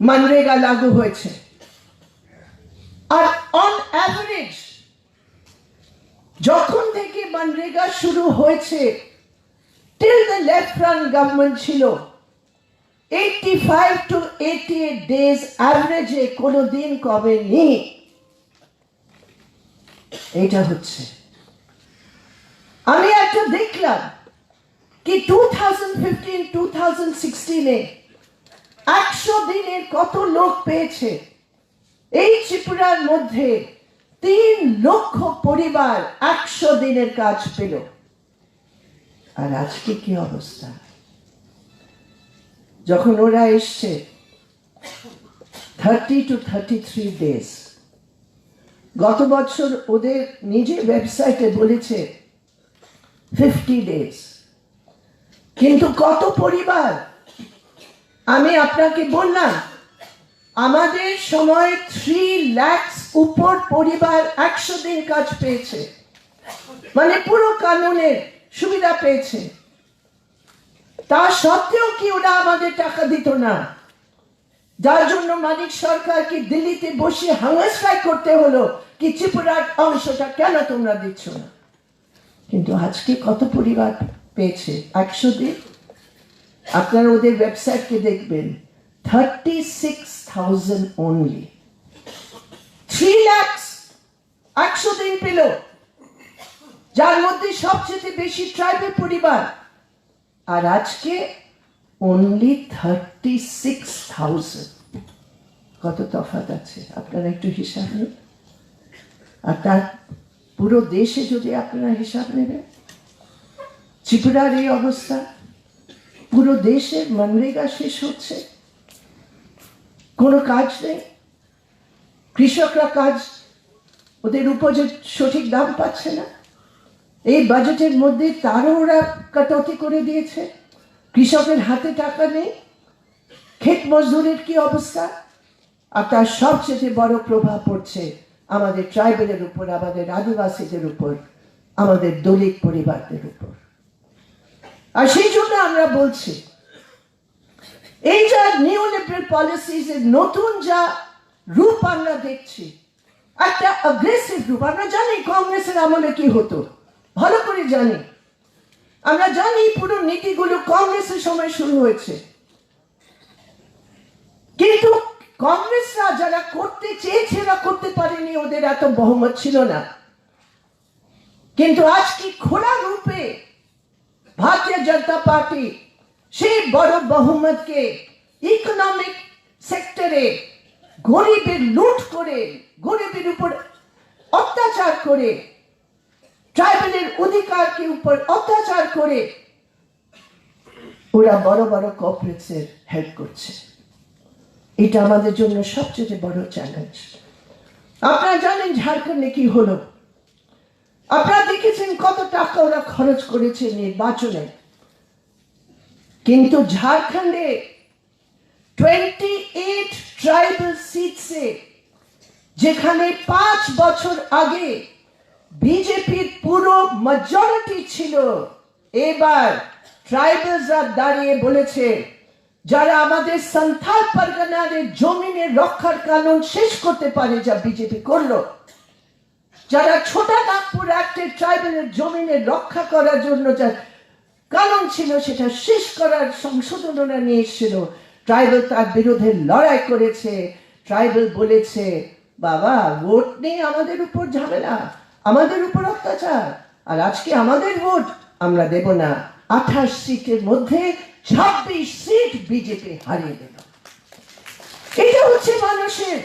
মনরেগা লাগু হয়েছে। আর অন অ্যাভারেজ যখন থেকে মনরেগা শুরু হয়েছে till the left front government ছিল 85 to 88 days অ্যাভারেজে কোনো দিন কমেনি। এটা হচ্ছে, আমি একটা দেখলাম কি 2015-2016 100 দিনের কত লোক পেয়েছে। এই ত্রিপুরার মধ্যে 3 লক্ষ পরিবার 100 দিনের কাজ পেল। আর আজকে কি অবস্থা? যখন ওরা এসছে 30 to 33 days, গত বছর ওদের নিজের ওয়েবসাইটে বলেছে 50 days, কিন্তু কত পরিবার? আমি আপনাকে বললাম আমাদের সময় 3 লাখ উপর পরিবার 100 দিন কাজ পেয়েছে, মানে পুরো কানুনের সুবিধা পেয়েছে। তা সত্ত্বেও কি ওরা আমাদের টাকা দিত না? যার জন্য মানিক সরকারকে দিল্লিতে বসে হাঙ্গার স্ট্রাইক করতে হলো কি ত্রিপুরার অংশটা কেন তোমরা দিচ্ছ না। কিন্তু আজকে কত পরিবার পেয়েছে 100 দিন? আপনারা ওদের ওয়েবসাইটকে দেখবেন, 36,000 only। 3 লাখ 100 দিন পেল, যার মধ্যে সবচেয়ে বেশি ট্রাইবাল পরিবার। আর আজকে only 36,000। কত তফাৎ আছে আপনারা একটু হিসাব নিন। আর পুরো দেশে যদি আপনারা হিসাব নেবেন, ত্রিপুরার এই অবস্থা, পুরো দেশে মনরেগা শেষ হচ্ছে, কোনো কাজ নেই, কৃষকরা কাজ ওদের উপযুক্ত সঠিক দাম পাচ্ছে না। এই বাজেটের মধ্যে তারও ওরা কাটৌতি করে দিয়েছে, কৃষকের হাতে টাকা নেই, ক্ষেত মজদুরের কি অবস্থা। আর তার সবচেয়ে বড় প্রভাব পড়ছে আমাদের ট্রাইবেলের উপর, আমাদের আদিবাসীদের উপর, আমাদের দলিত পরিবারদের উপর। আর সেই জন্য আমরা বলছি, এই যা নিউ লিবারেল পলিসিস এর নতুন যা রূপ আমরা দেখছি, একটা অ্যাগ্রেসিভ রূপ। আমরা জানি কংগ্রেসের আমলে কি হতো, ভালো করে জানি, আমরা জানি পুরো নীতিগুলো কংগ্রেসের সময় শুরু হয়েছে। কিন্তু কংগ্রেসরা যারা করতে চেয়েছে না, করতে পারেনি, ওদের এত বহুমত ছিল না। কিন্তু আজ কি খোলা রূপে ভারতীয় জনতা পার্টি সেই বড় বহুমতকে ইকোনমিক সেক্টরে গরিবের লুট করে, গরিবের উপর অত্যাচার করে, ট্রাইবেলের অধিকারকে উপর অত্যাচার করে ওরা বড় বড় কর্পোরেটসের হেল্প করছে। এটা আমাদের জন্য সবচেয়ে বড় চ্যালেঞ্জ। আপনারা জানেন ঝাড়খণ্ডে কি হলো, আপনারা দেখেছেন কত টাকা ওরা খরচ করেছে নির্বাচনে। কিন্তু ঝাড়খণ্ডে 28 ট্রাইবাল সিটসে, যেখানে 5 বছর আগে বিজেপির পুরো মেজরিটি ছিল, এবার ট্রাইবালসরা দাঁড়িয়ে বলেছে, যারা আমাদের সান্থাল পরগনার জমিনের রক্ষার কানুন শেষ করতে পারে, যা বিজেপি করলো, যারা ছোটা নাগপুর অ্যাক্টের ট্রাইবেলের জমিনের রক্ষা করার জন্য যা কানুন ছিল সেটা শেষ করার সংশোধন নিয়ে এসেছিল, ট্রাইবেল তার বিরুদ্ধে লড়াই করেছে। ট্রাইবেল বলেছে, বাবা ভোট নেই, আমাদের উপর ঝামেলা, আমাদের উপর অত্যাচার, আর আজকে আমাদের ভোট আমরা দেব না। 28 সিটের মধ্যে 26 সিট বিজেপি হারিয়ে দিল। এটা হচ্ছে মানুষের।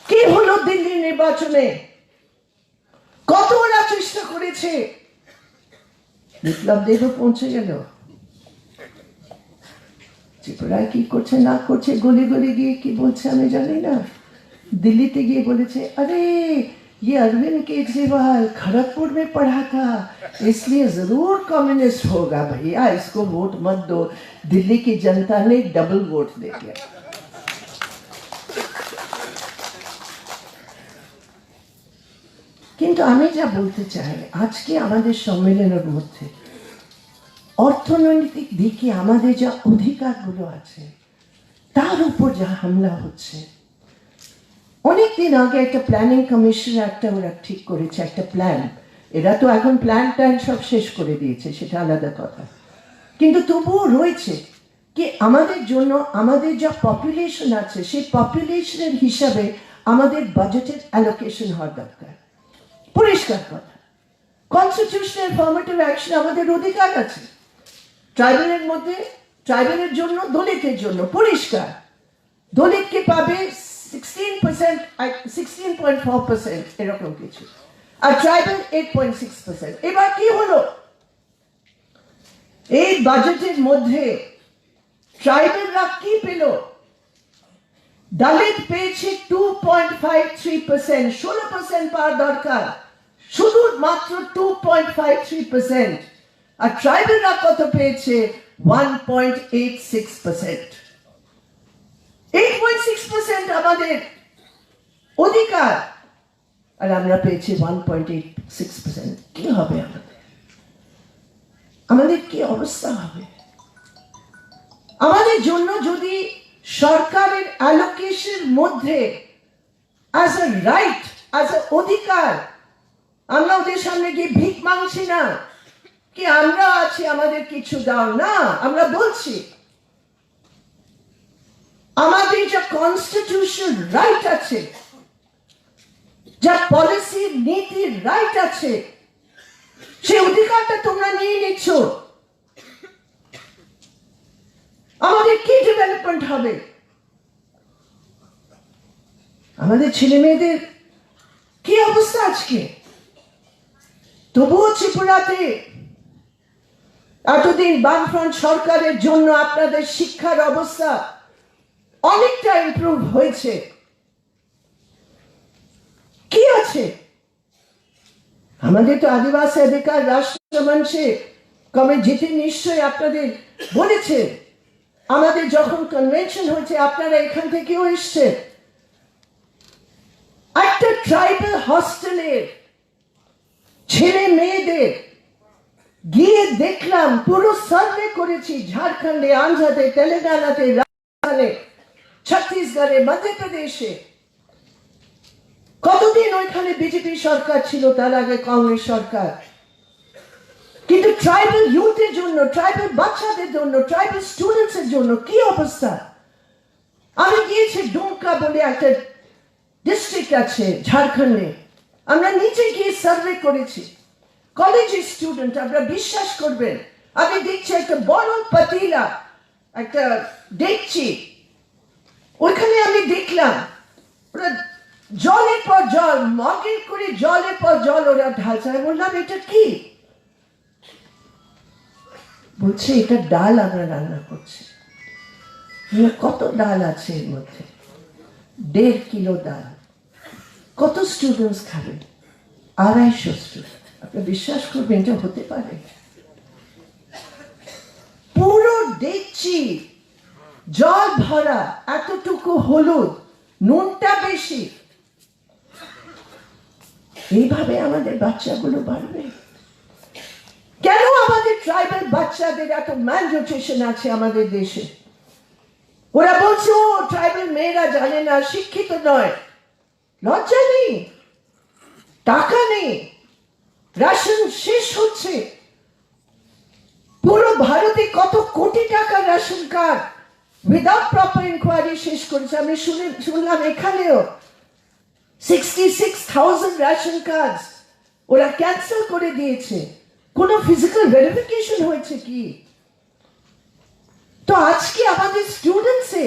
কি হলো দিল্লি নির্বাচনে, কত ওরা চেষ্টা করেছে, বিপ্লব দেবও পৌঁছে গেল। ত্রিপুরায় কি করছে না করছে, গলি গলি গিয়ে কি বলছে আমি জানি না। दिल्ली गए बोले थे, अरे ये अरविंद केजरीवाल खड़गपुर में पढ़ा था, इसलिए जरूर कम्युनिस्ट होगा भैया, इसको वोट मत दो। दिल्ली की जनता ने डबल वोट दे दिया। কিন্তু আমি যা বলতে চাই, আজকে আমাদের সম্মেলনের মধ্যে অর্থনৈতিক দিকে আমাদের যা অধিকারগুলো আছে তার উপর যা হামলা হচ্ছে। অনেকদিন আগে একটা প্ল্যানিং কমিশন একটা ওরা ঠিক করেছে, একটা প্ল্যান। এরা তো এখন প্ল্যান সব শেষ করে দিয়েছে, সেটা আলাদা কথা, কিন্তু তবুও রয়েছে কি আমাদের জন্য আমাদের যা পপুলেশন আছে সেই পপুলেশনের হিসাবে আমাদের বাজেটের অ্যালোকেশন হওয়া দরকার। পরিষ্কার কথা, কনস্টিটিউশনাল ফর্মেটিভ অ্যাকশন আমাদের অধিকার আছে। ট্রাইবেলের মধ্যে ট্রাইবেলের জন্য, দলিতের জন্য পরিষ্কার, দলিতকে পাবে 16.4% এরকম কিছু, আর ট্রাইবেল 8.6%। এবার কি হলো, এই বাজেটের মধ্যে ট্রাইবেলরা কি পেল? দলিত পেয়েছে 2.53%, 16% পাওয়ার দরকার, শুধু মাত্র 2.53%। আর ট্রাইবেলরা কত পেয়েছে? 1.86%। 8.6% আমাদের অধিকার, আর আমরা পেয়েছি 1.86%। কি হবে আমাদের কি অবস্থা হবে? আমাদের জন্য যদি সরকারের অ্যালোকেশনের মধ্যে as a right, as a অধিকার, আমরা ওদের সামনে গিয়ে ভিক মাংছি না কি আমরা আছি আমাদের কিছু দাও না, আমরা বলছি আমাদের যা কনস্টিটিউশন রাইট আছে, যা পলিসি নীতির রাইট আছে, সেই অধিকারটা তোমরা নিয়ে নিচ্ছ। আমাদের কি ডেভেলপমেন্ট হবে? আমাদের ছেলে মেয়েদের কি অবস্থা আজকে? তবুও ত্রিপুরাতে এতদিন বামফ্রন্ট সরকারের জন্য আপনাদের শিক্ষার অবস্থা অনেকটা ইমপ্রুভ হয়েছে। কি আছে? আমাদের তো আদিবাসী অধিকার রাষ্ট্রমঞ্চে কমিটি নিশ্চয়ই আপনাদের বলেছে, আমাদের যখন কনভেনশন হয়েছে আপনারা এখান থেকেও এসছে। একটা ট্রাইবাল হস্টেলের ছেলে মেয়েদের গিয়ে দেখলাম, পুরো সার্ভে করেছি, ঝাড়খণ্ডে, আন্ধ্রাতে, তেলেঙ্গানাতে, রাজস্থানে, ছত্তিশগড়ে, মধ্যপ্রদেশে। কতদিন ওইখানে বিজেপি সরকার ছিল, তার আগে কংগ্রেস সরকার, কিন্তু ট্রাইবাল ইউথের জন্য, ট্রাইবাল বাচ্চাদের জন্য, ট্রাইবাল স্টুডেন্টস এর জন্য কি অবস্থা। আমি গিয়েছি ডুমকা বলে একটা ডিস্ট্রিক্ট আছে ঝাড়খণ্ডে, আমরা নিচে গিয়ে সার্ভে করেছি। কলেজের স্টুডেন্ট, আমরা বিশ্বাস করবেন, আমি দেখছি একটা বড় পাতিলা, একটা ডেকচি, ওইখানে আমি দেখলাম ওরা জলের পর জল, মগের করে জলের পর জল ওরা ঢালছে। আমি বললাম এটা কি? বলছে এটা ডাল আমরা রান্না করছি। কত ডাল আছে এর মধ্যে? 1.5 কিলো ডাল। কত স্টুডেন্টস খাবে? 250 স্টুডেন্ট। আপনি বিশ্বাস করবেন এটা হতে পারে? পুরো ডেকচি জল ভরা, এতটুকু হলুদ, নুনটা বেশি। এইভাবে আমাদের বাচ্চাগুলো বাড়বে? কেন আমাদের ট্রাইবাল বাচ্চাদের এত ম্যালনিউট্রিশন আছে আমাদের দেশে? ওরা বলছে ও ট্রাইবাল মেয়েরা জানে না, শিক্ষিত নয়। লজ্জা নেই, টাকা নেই, রেশন শেষ হচ্ছে। পুরো ভারতে কত কোটি টাকা ration card without proper inquiry শেষ করেছে। আমি শুনলাম এখানেও 66,000 রেশন কার্ড ওরা ক্যান্সেল করে দিয়েছে। কোনো ফিজিক্যাল ভেরিফিকেশন হয়েছে কি? তো আজকে আমাদের স্টুডেন্টসে,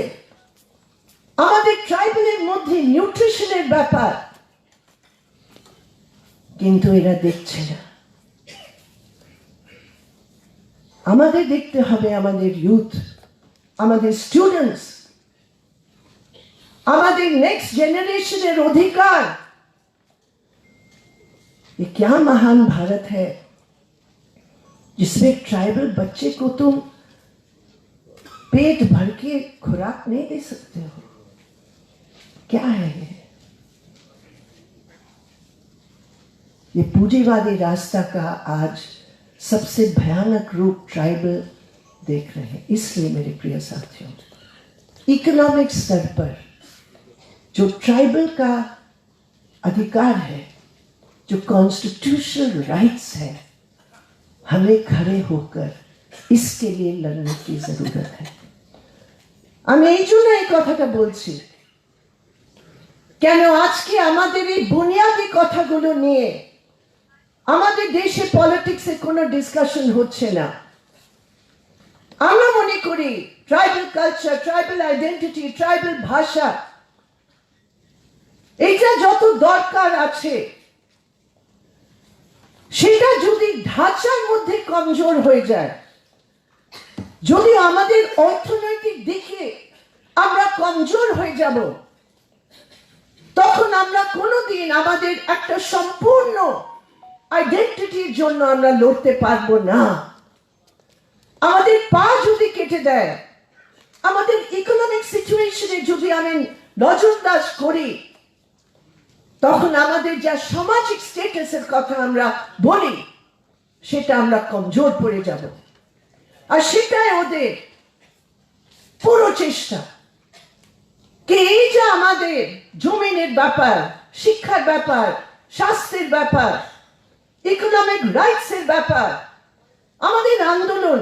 আমাদের ট্রাইবালের মধ্যে নিউট্রিশনের ব্যাপার, কিন্তু এরা দেখছে না। আমাদের দেখতে হবে আমাদের ইউথ, আমাদের স্টুডেন্টস, আমাদের नेक्स्ट जनरेशन अधिकार। ये क्या महान भारत है जिसमें ट्राइबल बच्चे को तुम पेट भर के खुराक नहीं दे सकते हो? क्या है ये पूंजीवादी रास्ता का आज सबसे भयानक रूप ट्राइबल देख रहे हैं। इसलिए मेरे प्रिय साथियों, इकोनॉमिक स्तर पर जो ट्राइबल का अधिकार है, जो कॉन्स्टिट्यूशनल राइट्स है, हमें खड़े होकर इसके लिए लड़ने की जरूरत है। আমি এই জন্য এই কথাটা বলছি, কেন আজকে আমাদের এই বুনিয়াদী কথাগুলো নিয়ে আমাদের দেশে পলিটিক্সে কোনো ডিসকাশন হচ্ছে না। আমরা মনে করি tribal culture, tribal identity, tribal ভাষা, এটা যত দরকার আছে, সেটা যদি ঢাঁচার মধ্যে কমজোর হয়ে যায়, যদি আমাদের অর্থনৈতিক দিকে আমরা কমজোর হয়ে যাব, তখন আমরা কোনোদিন আমাদের একটা সম্পূর্ণ আইডেন্টিটির জন্য আমরা লড়তে পারবো না। আমাদের পা যদি কেটে দেয়, আমাদের ইকোনমিক সিচুয়েশনে যদি আমি নজরদাজ করি, তখন আমাদের যা সামাজিক স্ট্যাটাসের কথা আমরা বলি, সেটা আমরা কমজোর পড়ে যাব। আর সেটাই ওদের পুরো চেষ্টা, কি এই যে আমাদের জমিনের ব্যাপার, শিক্ষার ব্যাপার, স্বাস্থ্যের ব্যাপার, ইকোনমিক রাইটস এর ব্যাপার, আমাদের আন্দোলন,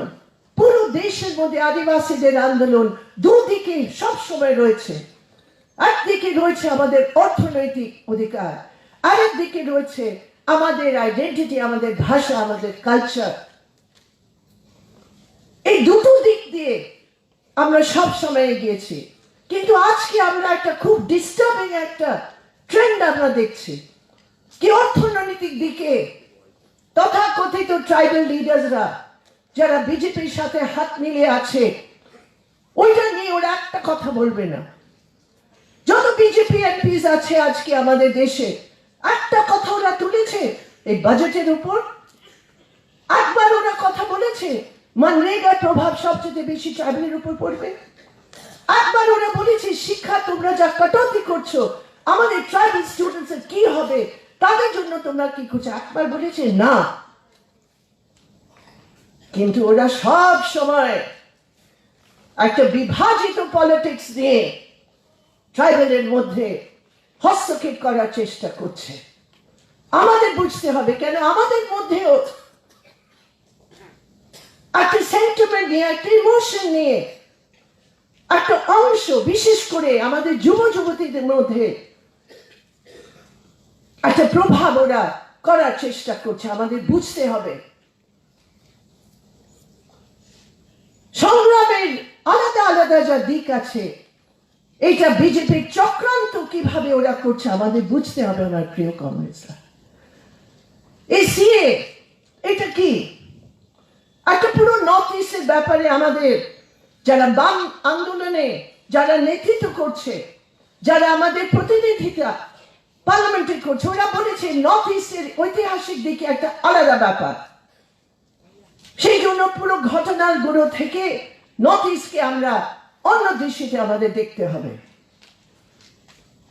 পুরো দেশের মধ্যে আদিবাসীদের আন্দোলন দুদিকে সবসময় রয়েছে। একদিকে রয়েছে আমাদের অর্থনৈতিক অধিকার, আরেক দিকে রয়েছে আমাদের আইডেন্টিটি, আমাদের ভাষা, আমাদের কালচার। এই দুটো দিক দিয়ে আমরা সব সময় এগিয়েছি, কিন্তু আজকে আমরা একটা খুব ডিস্টার্বিং একটা ট্রেন্ড আমরা দেখছি, কি অর্থনৈতিক দিকে তথাকথিত ট্রাইবাল লিডার্সরা যারা বিজেপির সাথে হাত মিলিয়ে আছে, ওইটা নিয়ে ওরা একটা কথা বলবে না। যত বিজেপি এমপিস আছে আজকে আমাদের দেশে, একটা কথা ওরা তুলেছে এই বাজেটের উপর? একবার ওরা কথা বলেছে মনরেগার প্রভাব সবচেয়ে বেশি ট্রাইবেলের উপর পড়বে? একবার ওরা বলেছে শিক্ষা তোমরা যা কটৌতি করছো আমাদের ট্রাইবাল স্টুডেন্টস এর কি হবে, তাদের জন্য তোমরা কি করছো? একবার বলেছে না। কিন্তু ওরা সব সময় একটা বিভাজিত পলিটিক্স নিয়ে ট্রাইবেলের মধ্যে হস্তক্ষেপ করার চেষ্টা করছে। আমাদের বুঝতে হবে কেন আমাদের মধ্যেও একটা সেন্টিমেন্ট নিয়ে, একটা ইমোশন নিয়ে একটা অংশ, বিশেষ করে আমাদের যুব যুবতীদের মধ্যে একটা প্রভাব ওরা করার চেষ্টা করছে। আমাদের বুঝতে হবে সংগ্রামের আলাদা আলাদা যা দিক আছে, এটা বিজেপির চক্রান্ত কিভাবে ওরা করছে আমাদের বুঝতে হবে। আমার প্রিয় কংগ্রেসরা, এই সিএ এটা কি একটা পুরো নর্থ ইস্টের ব্যাপারে আমাদের যারা বাম আন্দোলনে যারা নেতৃত্ব করছে, যারা আমাদের প্রতিনিধিতা পার্লামেন্টে করছে, ওরা বলেছে নর্থ ইস্টের ঐতিহাসিক দিকে একটা আলাদা ব্যাপার। সেই জন্য পুরো ঘটনার গুঁড়ো থেকে নর্থ ইস্টকে আমরা অন্য দৃষ্টিতে আমাদের দেখতে হবে,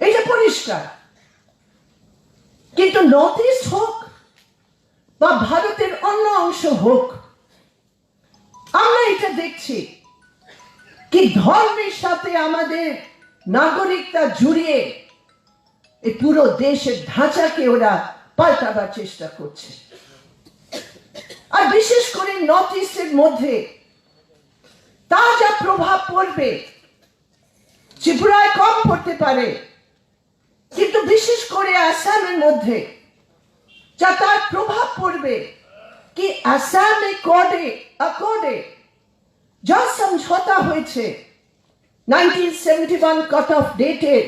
এটা পরিষ্কার। কিন্তু নর্থ ইস্ট হোক বা ভারতের অন্য অংশ হোক, আমরা এটা দেখছি কি ধর্মের সাথে আমাদের নাগরিকতা জুড়িয়ে এই পুরো দেশের ঢাঁচাকে ওরা পাল্টাবার চেষ্টা করছে। আর বিশেষ করে নর্থ ইস্টের মধ্যে তার যা প্রভাব পড়বে, ত্রিপুরায় কম পড়তে পারে, কিন্তু বিশেষ করে আসামের মধ্যে যা তার প্রভাব পড়বে कि असम में अकॉर्डे যা সমঝোতা হয়েছে 1971 কাট অফ ডেটের,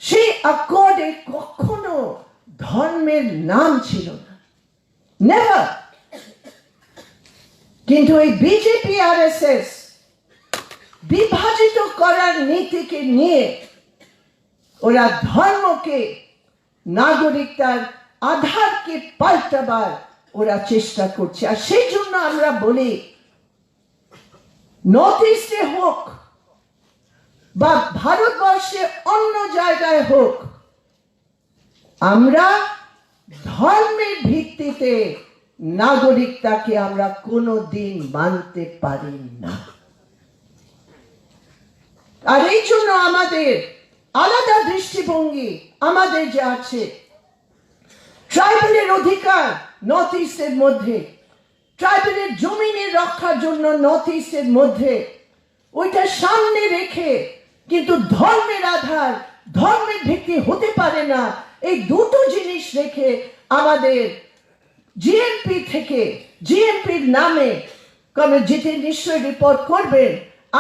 সেই অ্যাকর্ডে কখনো ধর্মের নাম ছিল না, নেভার। কিন্তু এই বিজেপি আরএসএস বিভাজিত করার নীতিকে নিয়ে ওরা ধর্মকে, নাগরিকতার আধারকে পাল্টাবার ওরা চেষ্টা করছে। আর সেই জন্য আমরা বলি নর্থ ইস্টে হোক বা ভারতবর্ষে অন্য জায়গায় হোক, আমরা ধর্মের ভিত্তিতে নাগরিকতাকে আমরা কোনোদিন মানতে পারি না। আর এই জন্য আমাদের আলাদা দৃষ্টিভঙ্গি আমাদের যা আছে, ট্রাইবেলের অধিকার নর্থ ইস্টের মধ্যে, ট্রাইবেলের জমিনের রক্ষার জন্য নর্থ ইস্টের মধ্যে, ওইটা সামনে রেখে, কিন্তু ধর্মের আধার, ধর্মের ভিত্তি হতে পারে না, এই দুটো জিনিস রেখে আমাদের জিএমপি থেকে, জিএমপির নামে, কারণ যেতে নিশ্চয়ই রিপোর্ট করবেন,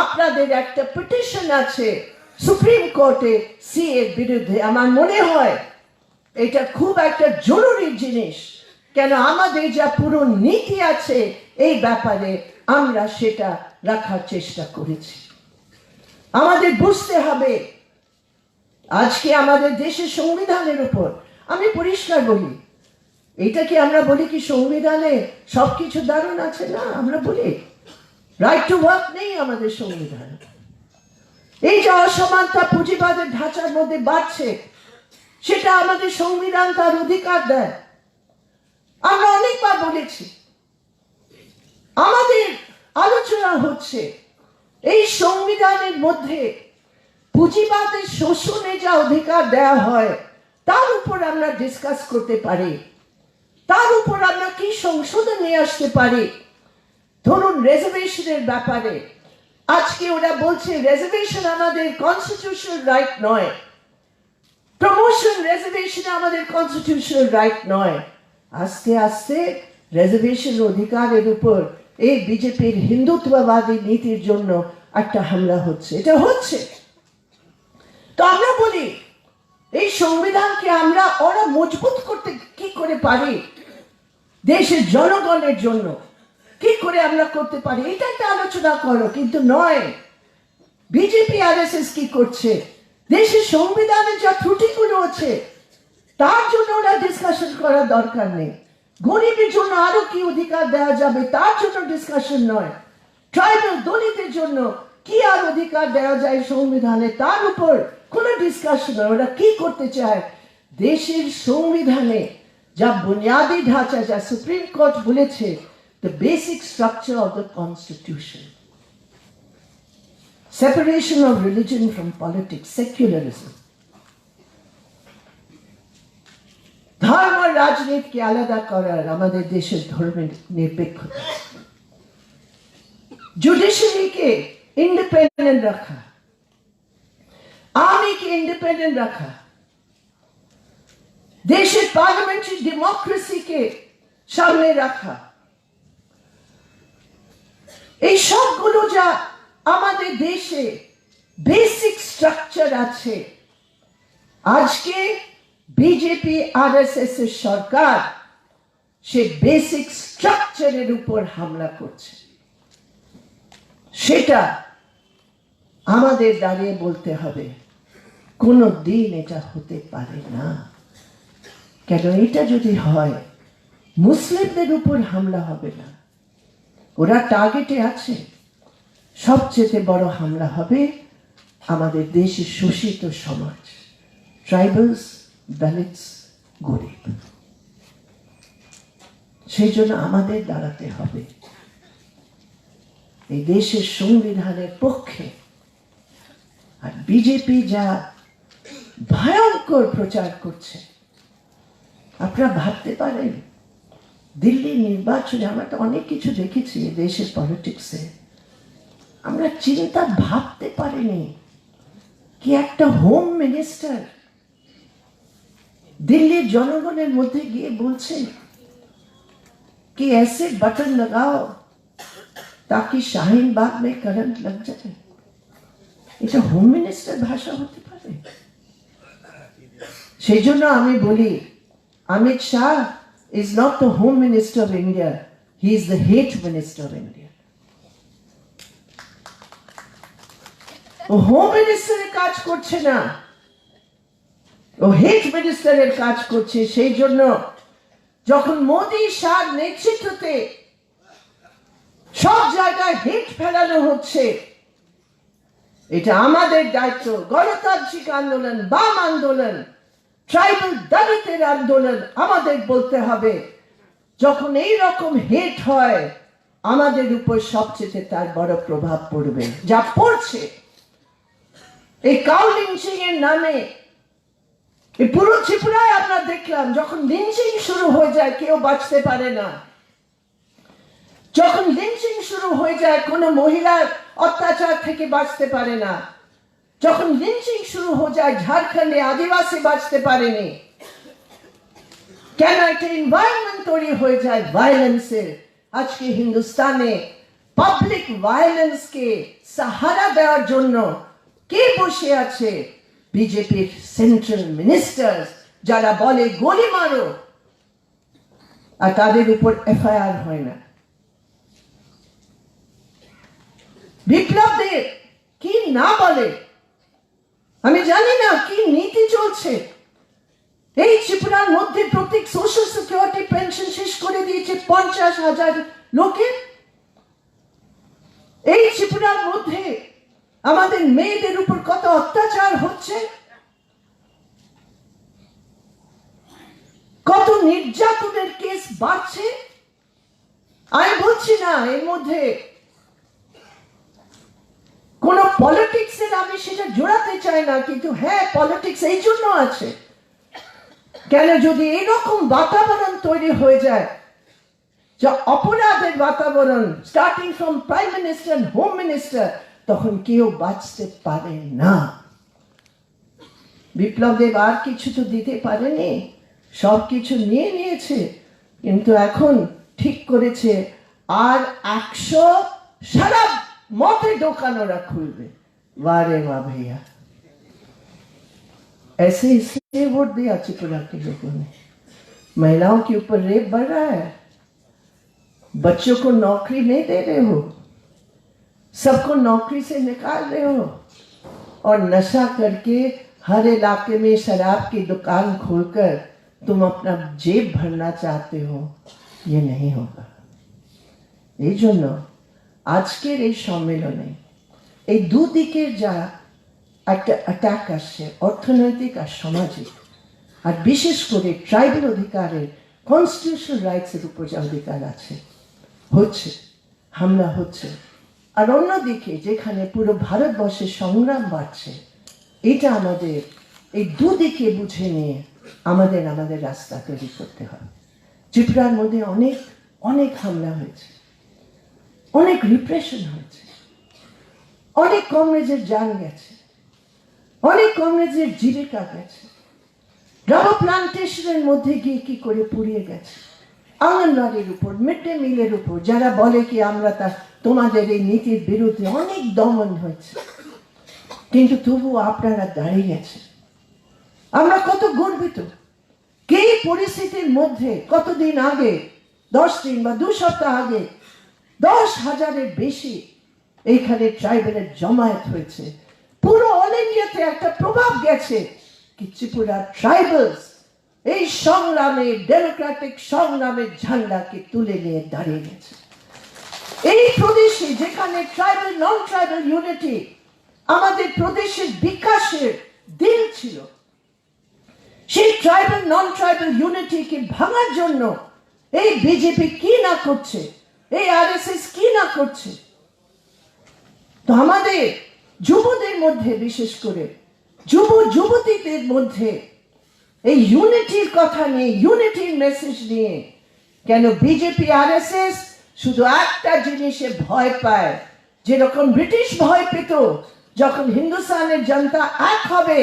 আপনাদের একটা পিটিশন আছে সুপ্রিম কোর্টে সিএর বিরুদ্ধে। আমার মনে হয় এটা খুব একটা জরুরি জিনিস, কেন আমাদের যা পুরো নীতি আছে এই ব্যাপারে আমরা সেটা রাখার চেষ্টা করেছি। আমাদের বুঝতে হবে আজকে আমাদের দেশের সংবিধানের উপর, আমি পরিষ্কার বলি, এটা কি আমরা বলি কি সংবিধানে সবকিছু দারুণ আছে? না, আমরা বলি রাইট টু ওয়ার্ক নেই আমাদের সংবিধানে। এই যে অসমানতা পুঁজিবাদের ঢাঁচার মধ্যে বাড়ছে, সেটা আমাদের সংবিধান তার অধিকার দেয়। আমরা অনেকবার বলেছি, আমাদের আলোচনা হচ্ছে এই সংবিধানের মধ্যে পুঁজিবাদের শোষণে যা অধিকার দেওয়া হয় তার উপর আমরা ডিসকাস করতে পারি, তার উপর আমরা কি সংশোধন নিয়ে আসতে পারি। ধরুন রিজার্ভেশনের ব্যাপারে আজকে ওরা বলছে রিজার্ভেশন আমাদের কনস্টিটিউশনাল রাইট নয়, প্রমোশন রিজার্ভেশন আমাদের কনস্টিটিউশনাল রাইট নয়। আস্তে আস্তে রিজার্ভেশন অধিকারের উপর এই বিজেপির হিন্দুত্ববাদী নীতির জন্য একটা হামলা হচ্ছে, এটা হচ্ছে। তো আমরা বলি এই সংবিধানকে আমরা ওরা মজবুত করতে কি করে পারি? দেশের জনগণের জন্য কি করে আমরা করতে পারি, এটা একটা আলোচনা করো, কিন্তু নয় বিজেপি আরএসএস কি করছে, দেশের সংবিধানে যা ত্রুটিগুলো আছে তার জন্য ওরা ডিসকাশন করার দরকার নেই। গরিবের জন্য আরো কি অধিকার দেওয়া যাবে তার জন্য ডিসকাশন নয়। ট্রাইবাল দলিতের জন্য কি আর অধিকার দেওয়া যায় সংবিধানে তার উপর কোনো ডিসকাশন নয়। ওরা কি করতে চায়, দেশের সংবিধানে যা বুনিয়াদী ঢাঁচা, যা সুপ্রিম কোর্ট বলেছে, the basic structure of the constitution, separation of religion from politics, secularism, ধর্ম রাজনীতিকে আলাদা করার আমাদের দেশের ধর্মের নিরপেক্ষতা, জুডিশিয়ারিকে ইন্ডিপেন্ডেন্ট রাখা, আর্মিকে ইন্ডিপেন্ডেন্ট রাখা, দেশের পার্লামেন্টারি ডেমোক্রেসিকে সামনে রাখা, এই সবগুলো যা আমাদের দেশে বেসিক স্ট্রাকচার আছে, আজকে বিজেপি আরএসএস এর সরকার সে বেসিক স্ট্রাকচারের উপর হামলা করছে। সেটা আমাদের দাঁড়িয়ে বলতে হবে কোনো দিন এটা হতে পারে না। কেন, এটা যদি হয় মুসলিমদের উপর হামলা হবে না, ওরা টার্গেটে আছে। সবচেয়ে বড় হামলা হবে আমাদের দেশের শোষিত সমাজ, ট্রাইবালস, দলিতস, গরিব। সেই জন্য আমাদের দাঁড়াতে হবে এই দেশের সংবিধানের পক্ষে। আর বিজেপি যা ভয়ঙ্কর প্রচার করছে, আপনারা ভাবতে পারেন দিল্লি নির্বাচনে, আমরা তো অনেক কিছু দেখেছি দেশের পলিটিক্সে, আমরা চিন্তা ভাবতে পারিনি কি একটা হোম মিনিস্টার দিল্লির জনগণের মধ্যে গিয়ে বলছে कि ऐसे बटन लगाओ ताकि शाहीन बाग में करंट लग जाए। এটা হোম মিনিস্টার ভাষা হতে পারে? সেই জন্য আমি বলি Amit Shah is not the home minister of India, he is the hate minister of India. ও হোম মিনিস্টারের কাজ করছে না, ও হেট মিনিস্টারের কাজ করছে। সেই জন্য যখন মোদী শাহ নেতৃত্বে সব জায়গায় হেট ফেলানো হচ্ছে, এটা আমাদের দায়িত্ব। গণতান্ত্রিক আন্দোলন, বাম আন্দোলন, ট্রাইবাল দলিতের আন্দোলন, আমাদের বলতে হবে যখন এই রকম হেট হয় আমাদের উপর সবচেয়ে তার বড় প্রভাব পড়বে, যা পড়ছে। এই কাউ লিঞ্চিং এর নামে এই পুরো ত্রিপুরায় আমরা দেখলাম, যখন লিঞ্চিং শুরু হয়ে যায় কেউ বাঁচতে পারে না। যখন লিঞ্চিং শুরু হয়ে যায় কোনো মহিলার অত্যাচার থেকে বাঁচতে পারে না। যখন লিঞ্চিং শুরু হয়ে যায় ঝাড়খণ্ডে আদিবাসী বাঁচতে পারেনি। কেন একটা এনভায়রনমেন্ট তৈরি হয়ে যায় ভায়োলেন্সের। আজকে হিন্দুস্তানে পাবলিক ভায়োলেন্সকে সাহারা দেওয়ার জন্য কে বসে আছে? বিজেপির সেন্ট্রাল মিনিস্টার, যারা বলে গুলি মারো আর তাদের উপর এফআইআর হয় না। বিপ্লব দেব কি না বলে, আমি জানি না কি নীতি চলছে। এই ত্রিপুরার মধ্যে প্রত্যেক সোশ্যাল সিকিউরিটি পেনশন শেষ করে দিয়েছে 50,000 লোকের। এই ত্রিপুরার মধ্যে আমাদের মেয়েদের উপর কত অত্যাচার হচ্ছে, কত নির্যাতনের কেস বাড়ছে। আমি বলছি না এর মধ্যে কোন পলিটিক্সের, আমি সেটা জোড়াতে চাই না, কিন্তু হ্যাঁ পলিটিক্স এই জন্য আছে। কেন, যদি এরকম বাতাবরণ তৈরি হয়ে যায়, যা অপরাধের বাতাবরণ, starting from prime minister, home minister, তখন কেউ বাঁচতে পারে না। বিপ্লব দেব আর কিছু তো দিতে পারেনি, সব কিছু নিয়ে নিয়েছে, কিন্তু এখন ঠিক করেছে আর 100 সারা मौतें दुकान खुलबे। वाह रे वाह भैया, ऐसे इसलिए वोट दिया त्रिपुरा के लोगों ने। महिलाओं के ऊपर रेप बढ़ रहा है, बच्चों को नौकरी नहीं दे रहे हो, सबको नौकरी से निकाल रहे हो, और नशा करके हर इलाके में शराब की दुकान खोलकर तुम अपना जेब भरना चाहते हो। ये नहीं होगा। এই জন্য আজকের এই সম্মেলনে এই দুদিকের যা একটা অ্যাটাক আসছে, অর্থনৈতিক আর সামাজিক, আর বিশেষ করে ট্রাইবাল অধিকারের, কনস্টিটিউশনাল রাইটসের উপর যা অধিকার আছে, হচ্ছে হামলা হচ্ছে, আর অন্যদিকে যেখানে পুরো ভারতবর্ষের সংগ্রাম বাড়ছে, এটা আমাদের এই দুদিকে বুঝে নিয়ে আমাদের রাস্তা তৈরি করতে হবে। ত্রিপুরার মধ্যে অনেক অনেক হামলা হয়েছে, অনেক রিপ্রেশন হয়েছে, অনেক কংগ্রেসের জান গেছে, অনেক কংগ্রেসের জীবিকা গেছে, রাবার প্লান্টেশনের মধ্যে গিয়ে কি করে পুড়িয়ে গেছে, আঙ্গনবাড়ির উপর, মিড ডে মিলের উপর, যারা বলে কি আমরা তোমাদের এই নীতির বিরুদ্ধে, অনেক দমন হয়েছে, কিন্তু তবু আপনারা দাঁড়িয়ে গেছে। আমরা কত গর্বিত। কে পরিস্থিতির মধ্যে কতদিন আগে, 10 দিন বা 2 সপ্তাহ আগে 10,000-এর বেশি এইখানে ট্রাইবেলের জমায়েত হয়েছে। পুরো অল ইন্ডিয়াতে একটা প্রভাব গেছে কি ত্রিপুরা ট্রাইবেলস এই সংগ্রামে, ডেমোক্রেটিক সংগ্রামের ঝান্ডাকে তুলে নিয়ে দাঁড়িয়ে গেছে। এই প্রদেশে যেখানে ট্রাইবাল নন ট্রাইবাল ইউনিটি আমাদের প্রদেশের বিকাশের দিল ছিল, সেই ট্রাইবাল নন ট্রাইবাল ইউনিটিকে ভাঙার জন্য এই বিজেপি কি না করছে, এই আরএসএস কি না করছে। তো আমাদের যুবদের মধ্যে, বিশেষ করে যুবতীদের মধ্যে এই ইউনিটির কথা নিয়ে, ইউনিটির মেসেজ নিয়ে, কেন বিজেপি আরএসএস শুধু একটা জিনিসে ভয় পায়, যেরকম ব্রিটিশ ভয় পেত যখন হিন্দুস্তানের জনতা এক হবে,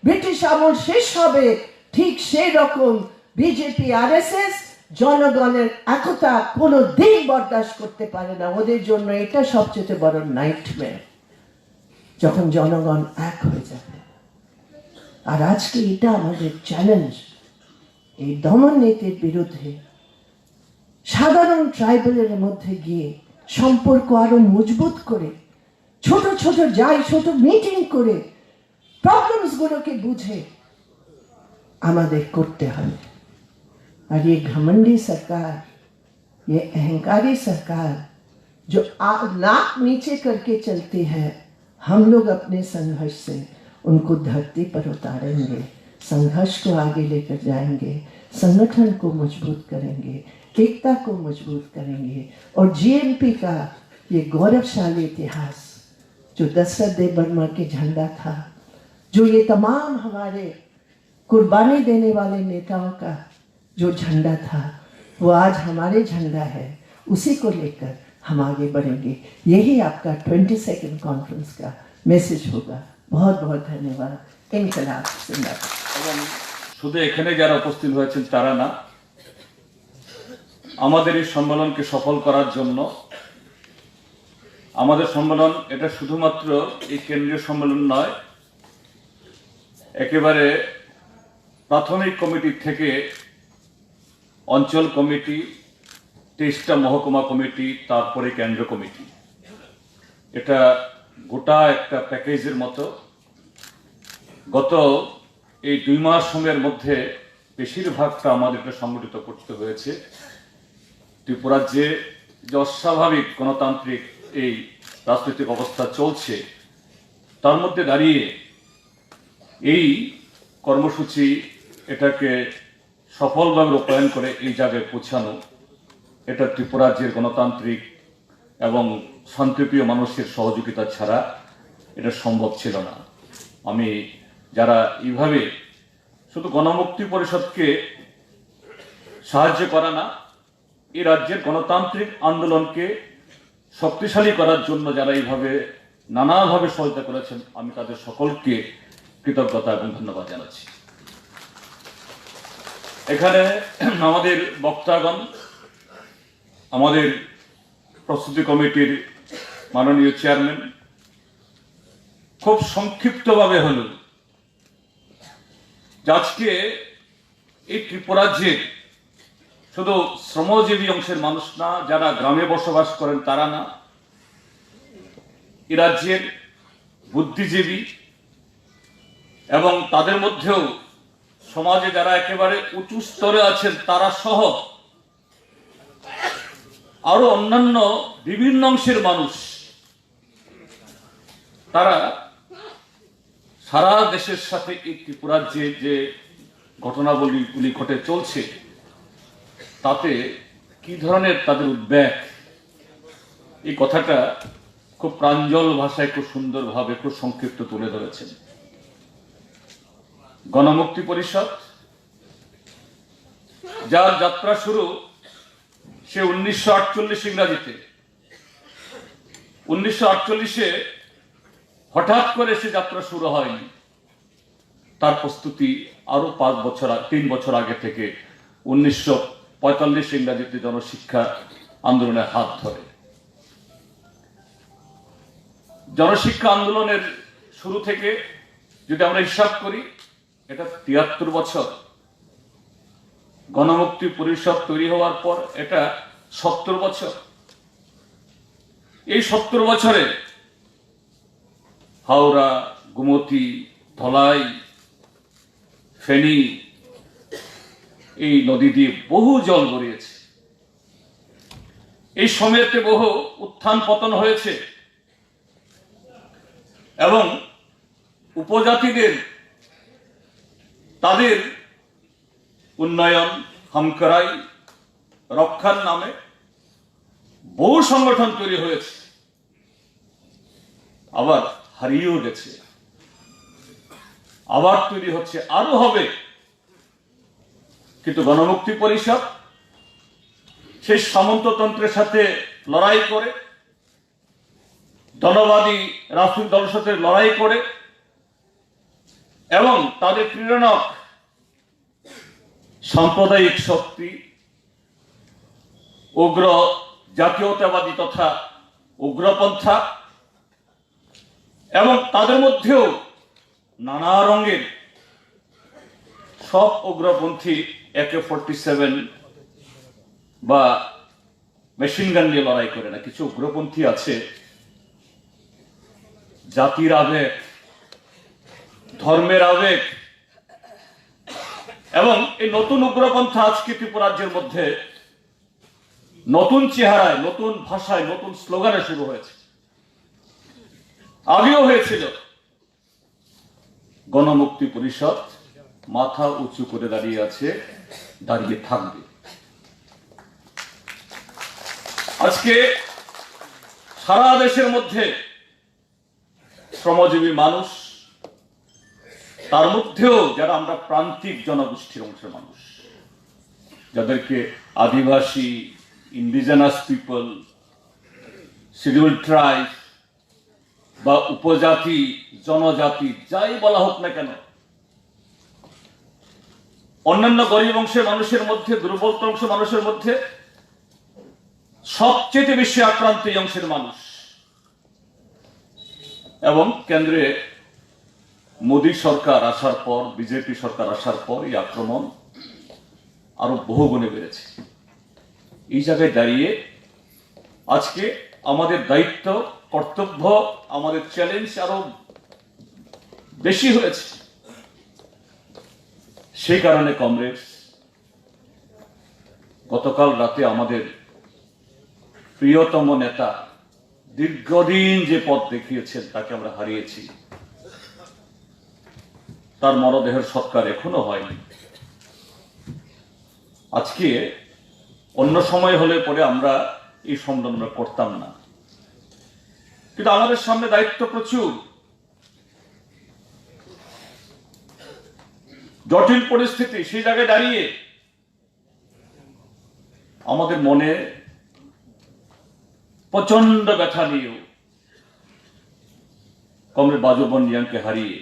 ব্রিটিশ আমল শেষ হবে, ঠিক সেই রকম বিজেপি আরএসএস জনগণের একতা কোনো দিন বরদাস্ত করতে পারে না। ওদের জন্য এটা সবচেয়ে বড় নাইটমেয়ার, যখন জনগণ এক হয়ে যাবে। আর আজকে এটা আমাদের চ্যালেঞ্জ, এই দমন নীতির বিরুদ্ধে সাধারণ ট্রাইবেলের মধ্যে গিয়ে সম্পর্ক আরো মজবুত করে, ছোট ছোট ছোট মিটিং করে প্রবলেমস গুলোকে বুঝে আমাদের করতে হবে। और ये घमंडी सरकार, ये अहंकारी सरकार जो नाक नीचे करके चलती है, हम लोग अपने संघर्ष से उनको धरती पर उतारेंगे, संघर्ष को आगे लेकर जाएंगे, संगठन को मजबूत करेंगे, एकता को मजबूत करेंगे। और जीएमपी का ये गौरवशाली इतिहास जो दशरथ देव बर्मा के झंडा था, जो ये तमाम हमारे कुर्बानी देने वाले नेताओं का जो झंडा था, वो आज हमारे झंडा है। उसी को लेकर हम आगे बढ़ेंगे। यही आपका 22nd कॉन्फ्रेंस का मैसेज होगा। बहुत बहुत धन्यवाद। इनकलाब जिंदाबाद। এবং শুধু এখানে যারা উপস্থিত হয়েছেন তারা না, আমাদের এই সম্মেলনকে সফল করার জন্য, আমাদের সম্মেলন এটা শুধুমাত্র এই কেন্দ্রীয় সম্মেলন নয়, একেবারে প্রাথমিক কমিটি থেকে অঞ্চল কমিটি, 23টা মহকুমা কমিটি, তারপরে কেন্দ্র কমিটি, এটা গোটা একটা প্যাকেজের মতো। গত এই 2 মাস সময়ের মধ্যে বেশিরভাগটা আমাদেরকে সংগঠিত করতে হয়েছে। ত্রিপুরার যে অস্বাভাবিক গণতান্ত্রিক এই রাজনৈতিক অবস্থা চলছে, তার মধ্যে দাঁড়িয়ে এই কর্মসূচি এটাকে সফলভাবে রূপায়ণ করে এই জায়গায় পৌঁছানো, এটা ত্রিপুরা রাজ্যের গণতান্ত্রিক এবং শান্তিপ্রিয় মানুষের সহযোগিতা ছাড়া এটা সম্ভব ছিল না। আমি যারা এইভাবে শুধু গণমুক্তি পরিষদকে সাহায্য করা না, এই রাজ্যের গণতান্ত্রিক আন্দোলনকে শক্তিশালী করার জন্য যারা এইভাবে নানাভাবে সহায়তা করেছেন, আমি তাদের সকলকে কৃতজ্ঞতা এবং ধন্যবাদ জানাচ্ছি। এখানে আমাদের বক্তাগণ, আমাদের প্রস্তুতি কমিটির মাননীয় চেয়ারম্যান খুব সংক্ষিপ্তভাবে হল আজকে এই ত্রিপুরাজ্যের শুধু শ্রমজীবী অংশের মানুষ না, যারা গ্রামে বসবাস করেন তারা না, এ রাজ্যের বুদ্ধিজীবী এবং তাদের মধ্যেও সমাজে যারা একেবারে উঁচু স্তরে আছেন তারা সহ আরো অন্যান্য বিভিন্ন অংশের মানুষ, তারা সারা দেশের সাথে এই ত্রিপুরার যে ঘটনাবলীগুলি ঘটে চলছে তাতে কি ধরনের তাদের উদ্বেগ, এই কথাটা খুব প্রাঞ্জল ভাষায় খুব সুন্দরভাবে খুব সংক্ষিপ্ত তুলে ধরেছেন। গণমুক্তি পরিষদ যার যাত্রা শুরু সে 1948 ইংরাজিতে, 1948-এ হঠাৎ করে সে যাত্রা শুরু হয়নি, তার প্রস্তুতি আরো 3 বছর আগে থেকে 1945 ইংরাজিতে জনশিক্ষা আন্দোলনের হাত ধরে। জনশিক্ষা আন্দোলনের শুরু থেকে যদি আমরা হিসাব করি এটা 73 বছর, গণমুক্তি পরিষদ তৈরি হওয়ার পর এটা 70 বছর। এই 70 বছরে হাওড়া, গোমতী, ধলাই, ফেনী এই নদী দিয়ে বহু জল গড়িয়েছে। এই সময়তে বহু উত্থান পতন হয়েছে এবং উপজাতিদের তাদের উন্নয়ন, হামকরাই, রক্ষার নামে বহু সংগঠন তৈরি হয়েছে, আবার হারিয়েও গেছে, আবার তৈরি হচ্ছে, আরো হবে। কিন্তু গণমুক্তি পরিষদ সেই সামন্ততন্ত্রের সাথে লড়াই করে, ধনবাদী রাজনৈতিক দলের সাথে লড়াই করে এবং তাদের প্রেরণক সাম্প্রদায়িক শক্তি, উগ্র জাতীয়তাবাদী তথা উগ্রপন্থা এবং তাদের মধ্যেও নানা রঙের সব উগ্রপন্থী AK-47 বা মেশিন গান নিয়ে লড়াই করে না। কিছু উগ্রপন্থী আছে জাতির আবেগ, ধর্মের আবেগ, এবং এই নতুন উগ্রপন্থা আজকে ত্রিপুরা রাজ্যের মধ্যে নতুন চেহারায়, নতুন ভাষায়, নতুন স্লোগানে শুরু হয়েছে, আগেও হয়েছিল। গণমুক্তি পরিষদ মাথা উঁচু করে দাঁড়িয়ে আছে, দাঁড়িয়ে থাকবে। আজকে সারা দেশের মধ্যে শ্রমজীবী মানুষ, তার মধ্যেও যারা আমরা প্রান্তিক জনগোষ্ঠীর অংশের মানুষ, যাদেরকে আদিবাসী, ইন্ডিজেনাস পিপল, শিডিউল্ড ট্রাইব বা উপজাতি, জনজাতি, যাই বলা হোক না কেন, অন্যান্য গরিব অংশের মানুষের মধ্যে, দুর্বল অংশের মানুষের মধ্যে সবচেয়ে বেশি আক্রান্ত এই অংশের মানুষ। এবং কেন্দ্রে মোদী সরকার আসার পর, বিজেপি সরকার আসার পর এই আক্রমণ আরো বহুগুণে বেড়েছে। এই জায়গায় দাঁড়িয়ে আজকে আমাদের দায়িত্ব, কর্তব্য, আমাদের চ্যালেঞ্জ আরো বেশি হয়েছে। সেই কারণে কংগ্রেস গতকাল রাতে আমাদের প্রিয়তম নেতা, দীর্ঘদিন যে পথ দেখিয়েছেন তাকে আমরা হারিয়েছি, তার মরদেহের সৎকার এখনো হয়নি। আজকে অন্য সময় হলে পরে আমরা এই সম্মেলন করতাম না, কিন্তু আমাদের সামনে দায়িত্ব প্রচুর। জটিল পরিস্থিতি, সেই জায়গায় দাঁড়িয়ে আমাদের মনে প্রচন্ড ব্যথা নিয়েও কমরেড বাজু বনরিয়াংকে হারিয়ে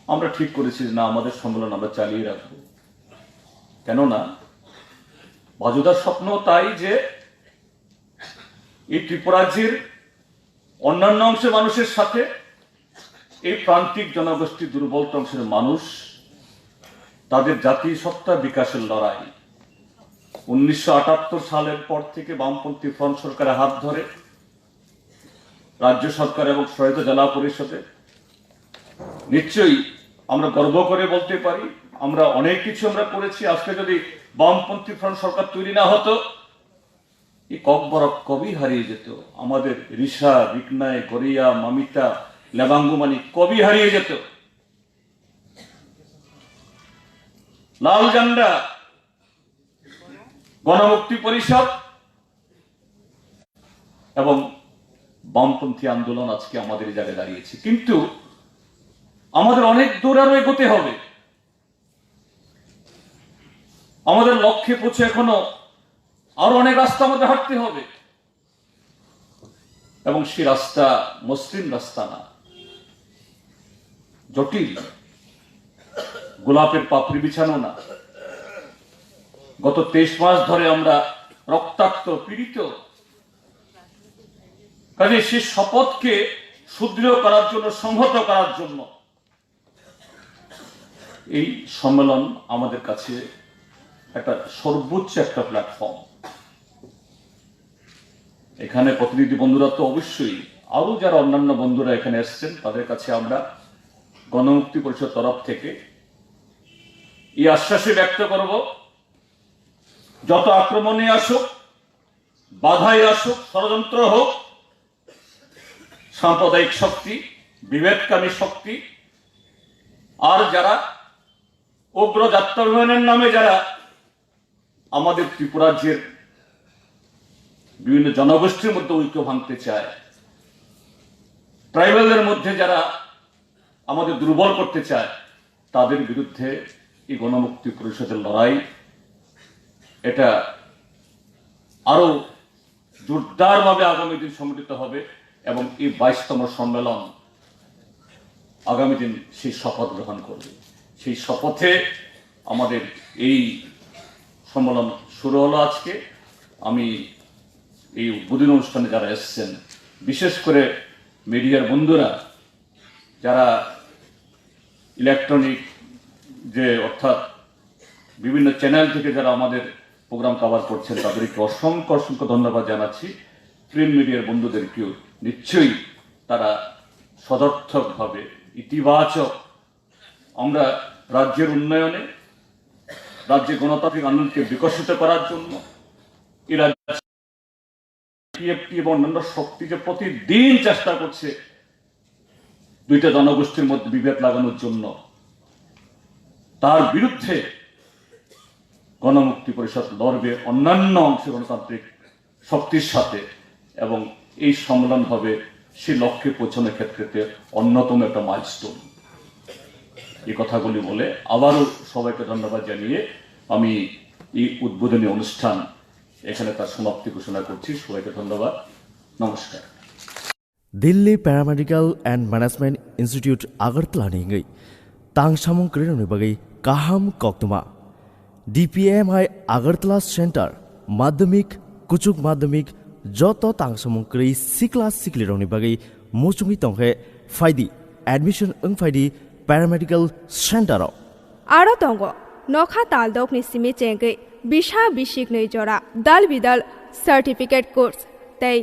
আমরা ঠিক করেছি না, আমাদের সম্মেলন আমরা চালিয়ে রাখবো। কেননা বাজুদার স্বপ্ন তাই যে এই ত্রিপুরাজ্যের অন্যান্য অংশের মানুষের সাথে এই প্রান্তিক জনগোষ্ঠী, দুর্বল অংশের মানুষ, তাদের জাতীয় সত্তা বিকাশের লড়াই, 1978 সালের পর থেকে বামপন্থী ফ্রন্ট সরকারের হাত ধরে রাজ্য সরকার এবং সহায়ত জেলা পরিষদে নিশ্চয়ই আমরা গর্ব করে বলতে পারি আমরা অনেক কিছু আমরা করেছি। আজকে যদি বামপন্থী ফ্রন্ট সরকার তৈরি না হতো, এই ককবরক কবি হারিয়ে যেত। আমাদের রিসা, বিকনায়, গরিয়া, মামিতা, লেবাঙ্গুমানি কবি হারিয়ে যেত। লাল ঝান্ডা, গণমুক্তি পরিষদ এবং বামপন্থী আন্দোলন আজকে আমাদের এই জায়গায় দাঁড়িয়েছে। কিন্তু আমাদের অনেক দূর আরো এগোতে হবে। আমাদের লক্ষ্যে পৌঁছে এখনো আরো অনেক রাস্তা আমাদের হাঁটতে হবে, এবং সেই রাস্তা মসৃণ রাস্তা না, জটিল, গোলাপের পাপড়ি বিছানো না। গত 23 মাস ধরে আমরা রক্তাক্ত, পীড়িত। কাজে সেই শপথকে সুদৃঢ় করার জন্য, সংহত করার জন্য এই সম্মেলন আমাদের কাছে একটা সর্বোচ্চ একটা প্ল্যাটফর্ম। এখানে প্রতিনিধি বন্ধুরা তো অবশ্যই, আরো যারা অন্যান্য বন্ধুরা এখানে এসছেন তাদের কাছে আমরা গণমুক্তি পরিষদ তরফ থেকে এই আশ্বাসই ব্যক্ত করব, যত আক্রমণে আসুক, বাধাই আসুক, ষড়যন্ত্র হোক, সাম্প্রদায়িক শক্তি, বিভেদকামী শক্তি, আর যারা উগ্র জাত্যাভিমানের নামে যারা আমাদের ত্রিপুরা রাজ্যের বিভিন্ন জনগোষ্ঠীর মধ্যে ঐক্য ভাঙতে চায়, ট্রাইবালদের মধ্যে যারা আমাদের দুর্বল করতে চায়, তাদের বিরুদ্ধে এই গণমুক্তি পরিষদের লড়াই এটা আরো জোরদারভাবে আগামী দিন সংগঠিত হবে। এবং এই 22তম সম্মেলন আগামী দিন সেই শপথ গ্রহণ করবে। সেই শপথে আমাদের এই সম্মেলন শুরু হলো আজকে। আমি এই উদ্বোধনী অনুষ্ঠানে যারা এসছেন, বিশেষ করে মিডিয়ার বন্ধুরা, যারা ইলেকট্রনিক যে অর্থাৎ বিভিন্ন চ্যানেল থেকে যারা আমাদের প্রোগ্রাম কভার করছেন, তাদেরকে অসংখ্য অসংখ্য ধন্যবাদ জানাচ্ছি। প্রিন্ট মিডিয়ার বন্ধুদেরকেও নিশ্চয়ই তারা সদর্থকভাবে, ইতিবাচক, আমরা রাজ্যের উন্নয়নে, রাজ্যের গণতান্ত্রিক আন্দোলনকে বিকশিত করার জন্য এই রাজ্য টিএফটি এবং অন্যান্য শক্তি যে প্রতিদিন চেষ্টা করছে দুইটা জনগোষ্ঠীর মধ্যে বিভেদ লাগানোর জন্য, তার বিরুদ্ধে গণমুক্তি পরিষদ লড়বে অন্যান্য অংশ গণতান্ত্রিক শক্তির সাথে, এবং এই সম্মেলন হবে সেই লক্ষ্যে পৌঁছানোর ক্ষেত্রে অন্যতম একটা মাইলস্টোন। এই কথাগুলি বলে আবারও সবাইকে ধন্যবাদ জানিয়ে আমি এই উদ্বোধনী অনুষ্ঠান এখানে তার সমাপ্তি ঘোষণা করছি। সবাইকে ধন্যবাদ, নমস্কার। Delhi paramedical and management institute Agartala निंगै तांगसामुं क्रीडनि बगै काहाम कक्तुमा DPMI आगरतला सेंटर माध्यमिक कुचुक माध्यमिक जत तांगसामुं क्री सिक्ला सिक्लिरनि बगै मुचुंगि तंखे फाइदि एडमिशन फाइदि पैरामेडिकल सेंटर आरो तंगो नखा तालदकनि सिमि चेंगै बिशा बिशिक नै जरा दाल बिदाल सर्टिफिकेट कोर्स तै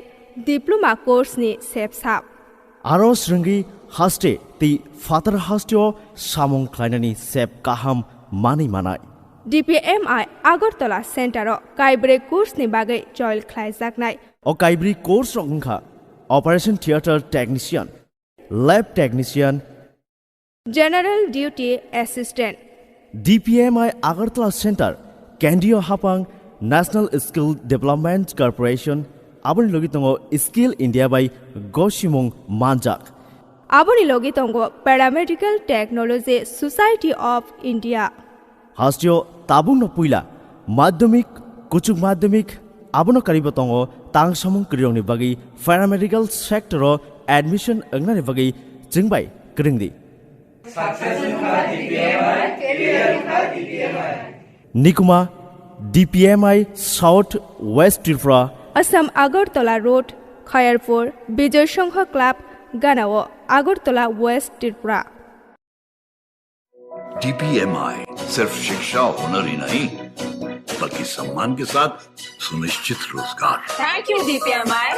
डिप्लोमा कोर्स नि सेपसाप आरो श्रृंगी हास्टे ती फातर हास्टेओ सामुं ख्लाइनानि सेप काहाम मानै मानाय DPMI आगरतला सेंटर काइब्रे कोर्स नि बागै जयल ख्लाइजाकनाय ओ काइब्री कोर्स रंखा operation theatre technician lab technician general duty assistant DPMI Agartala centre केंद्रीय हापांग नेशनल स्किल डेवलपमेंट कॉर्पोरेशन आबनि लगी तंगो स्किल इंडिया बाय गोशिमुंग मानजाक आबनि लगी तंगो paramedical technology society of India हास्टियो ताबुंग पुइला माध्यमिक कुचुक माध्यमिक आबनो करिब तंगो तांगसामुं क्रियोंनि बगै पैरामेडिकल सेक्टर एडमिशन अंगनानि बगै चिंबाय क्रिंगदि निकुमा DPMI south west Tripura Assam Agartala road Khayerpur Vijay Sangha club गानाओ आगरतला वेस्ट त्रिपुरा DPMI सिर्फ शिक्षा हुनर ही नहीं बल्कि सम्मान के साथ सुनिश्चित रोजगार। Thank you Deepya my.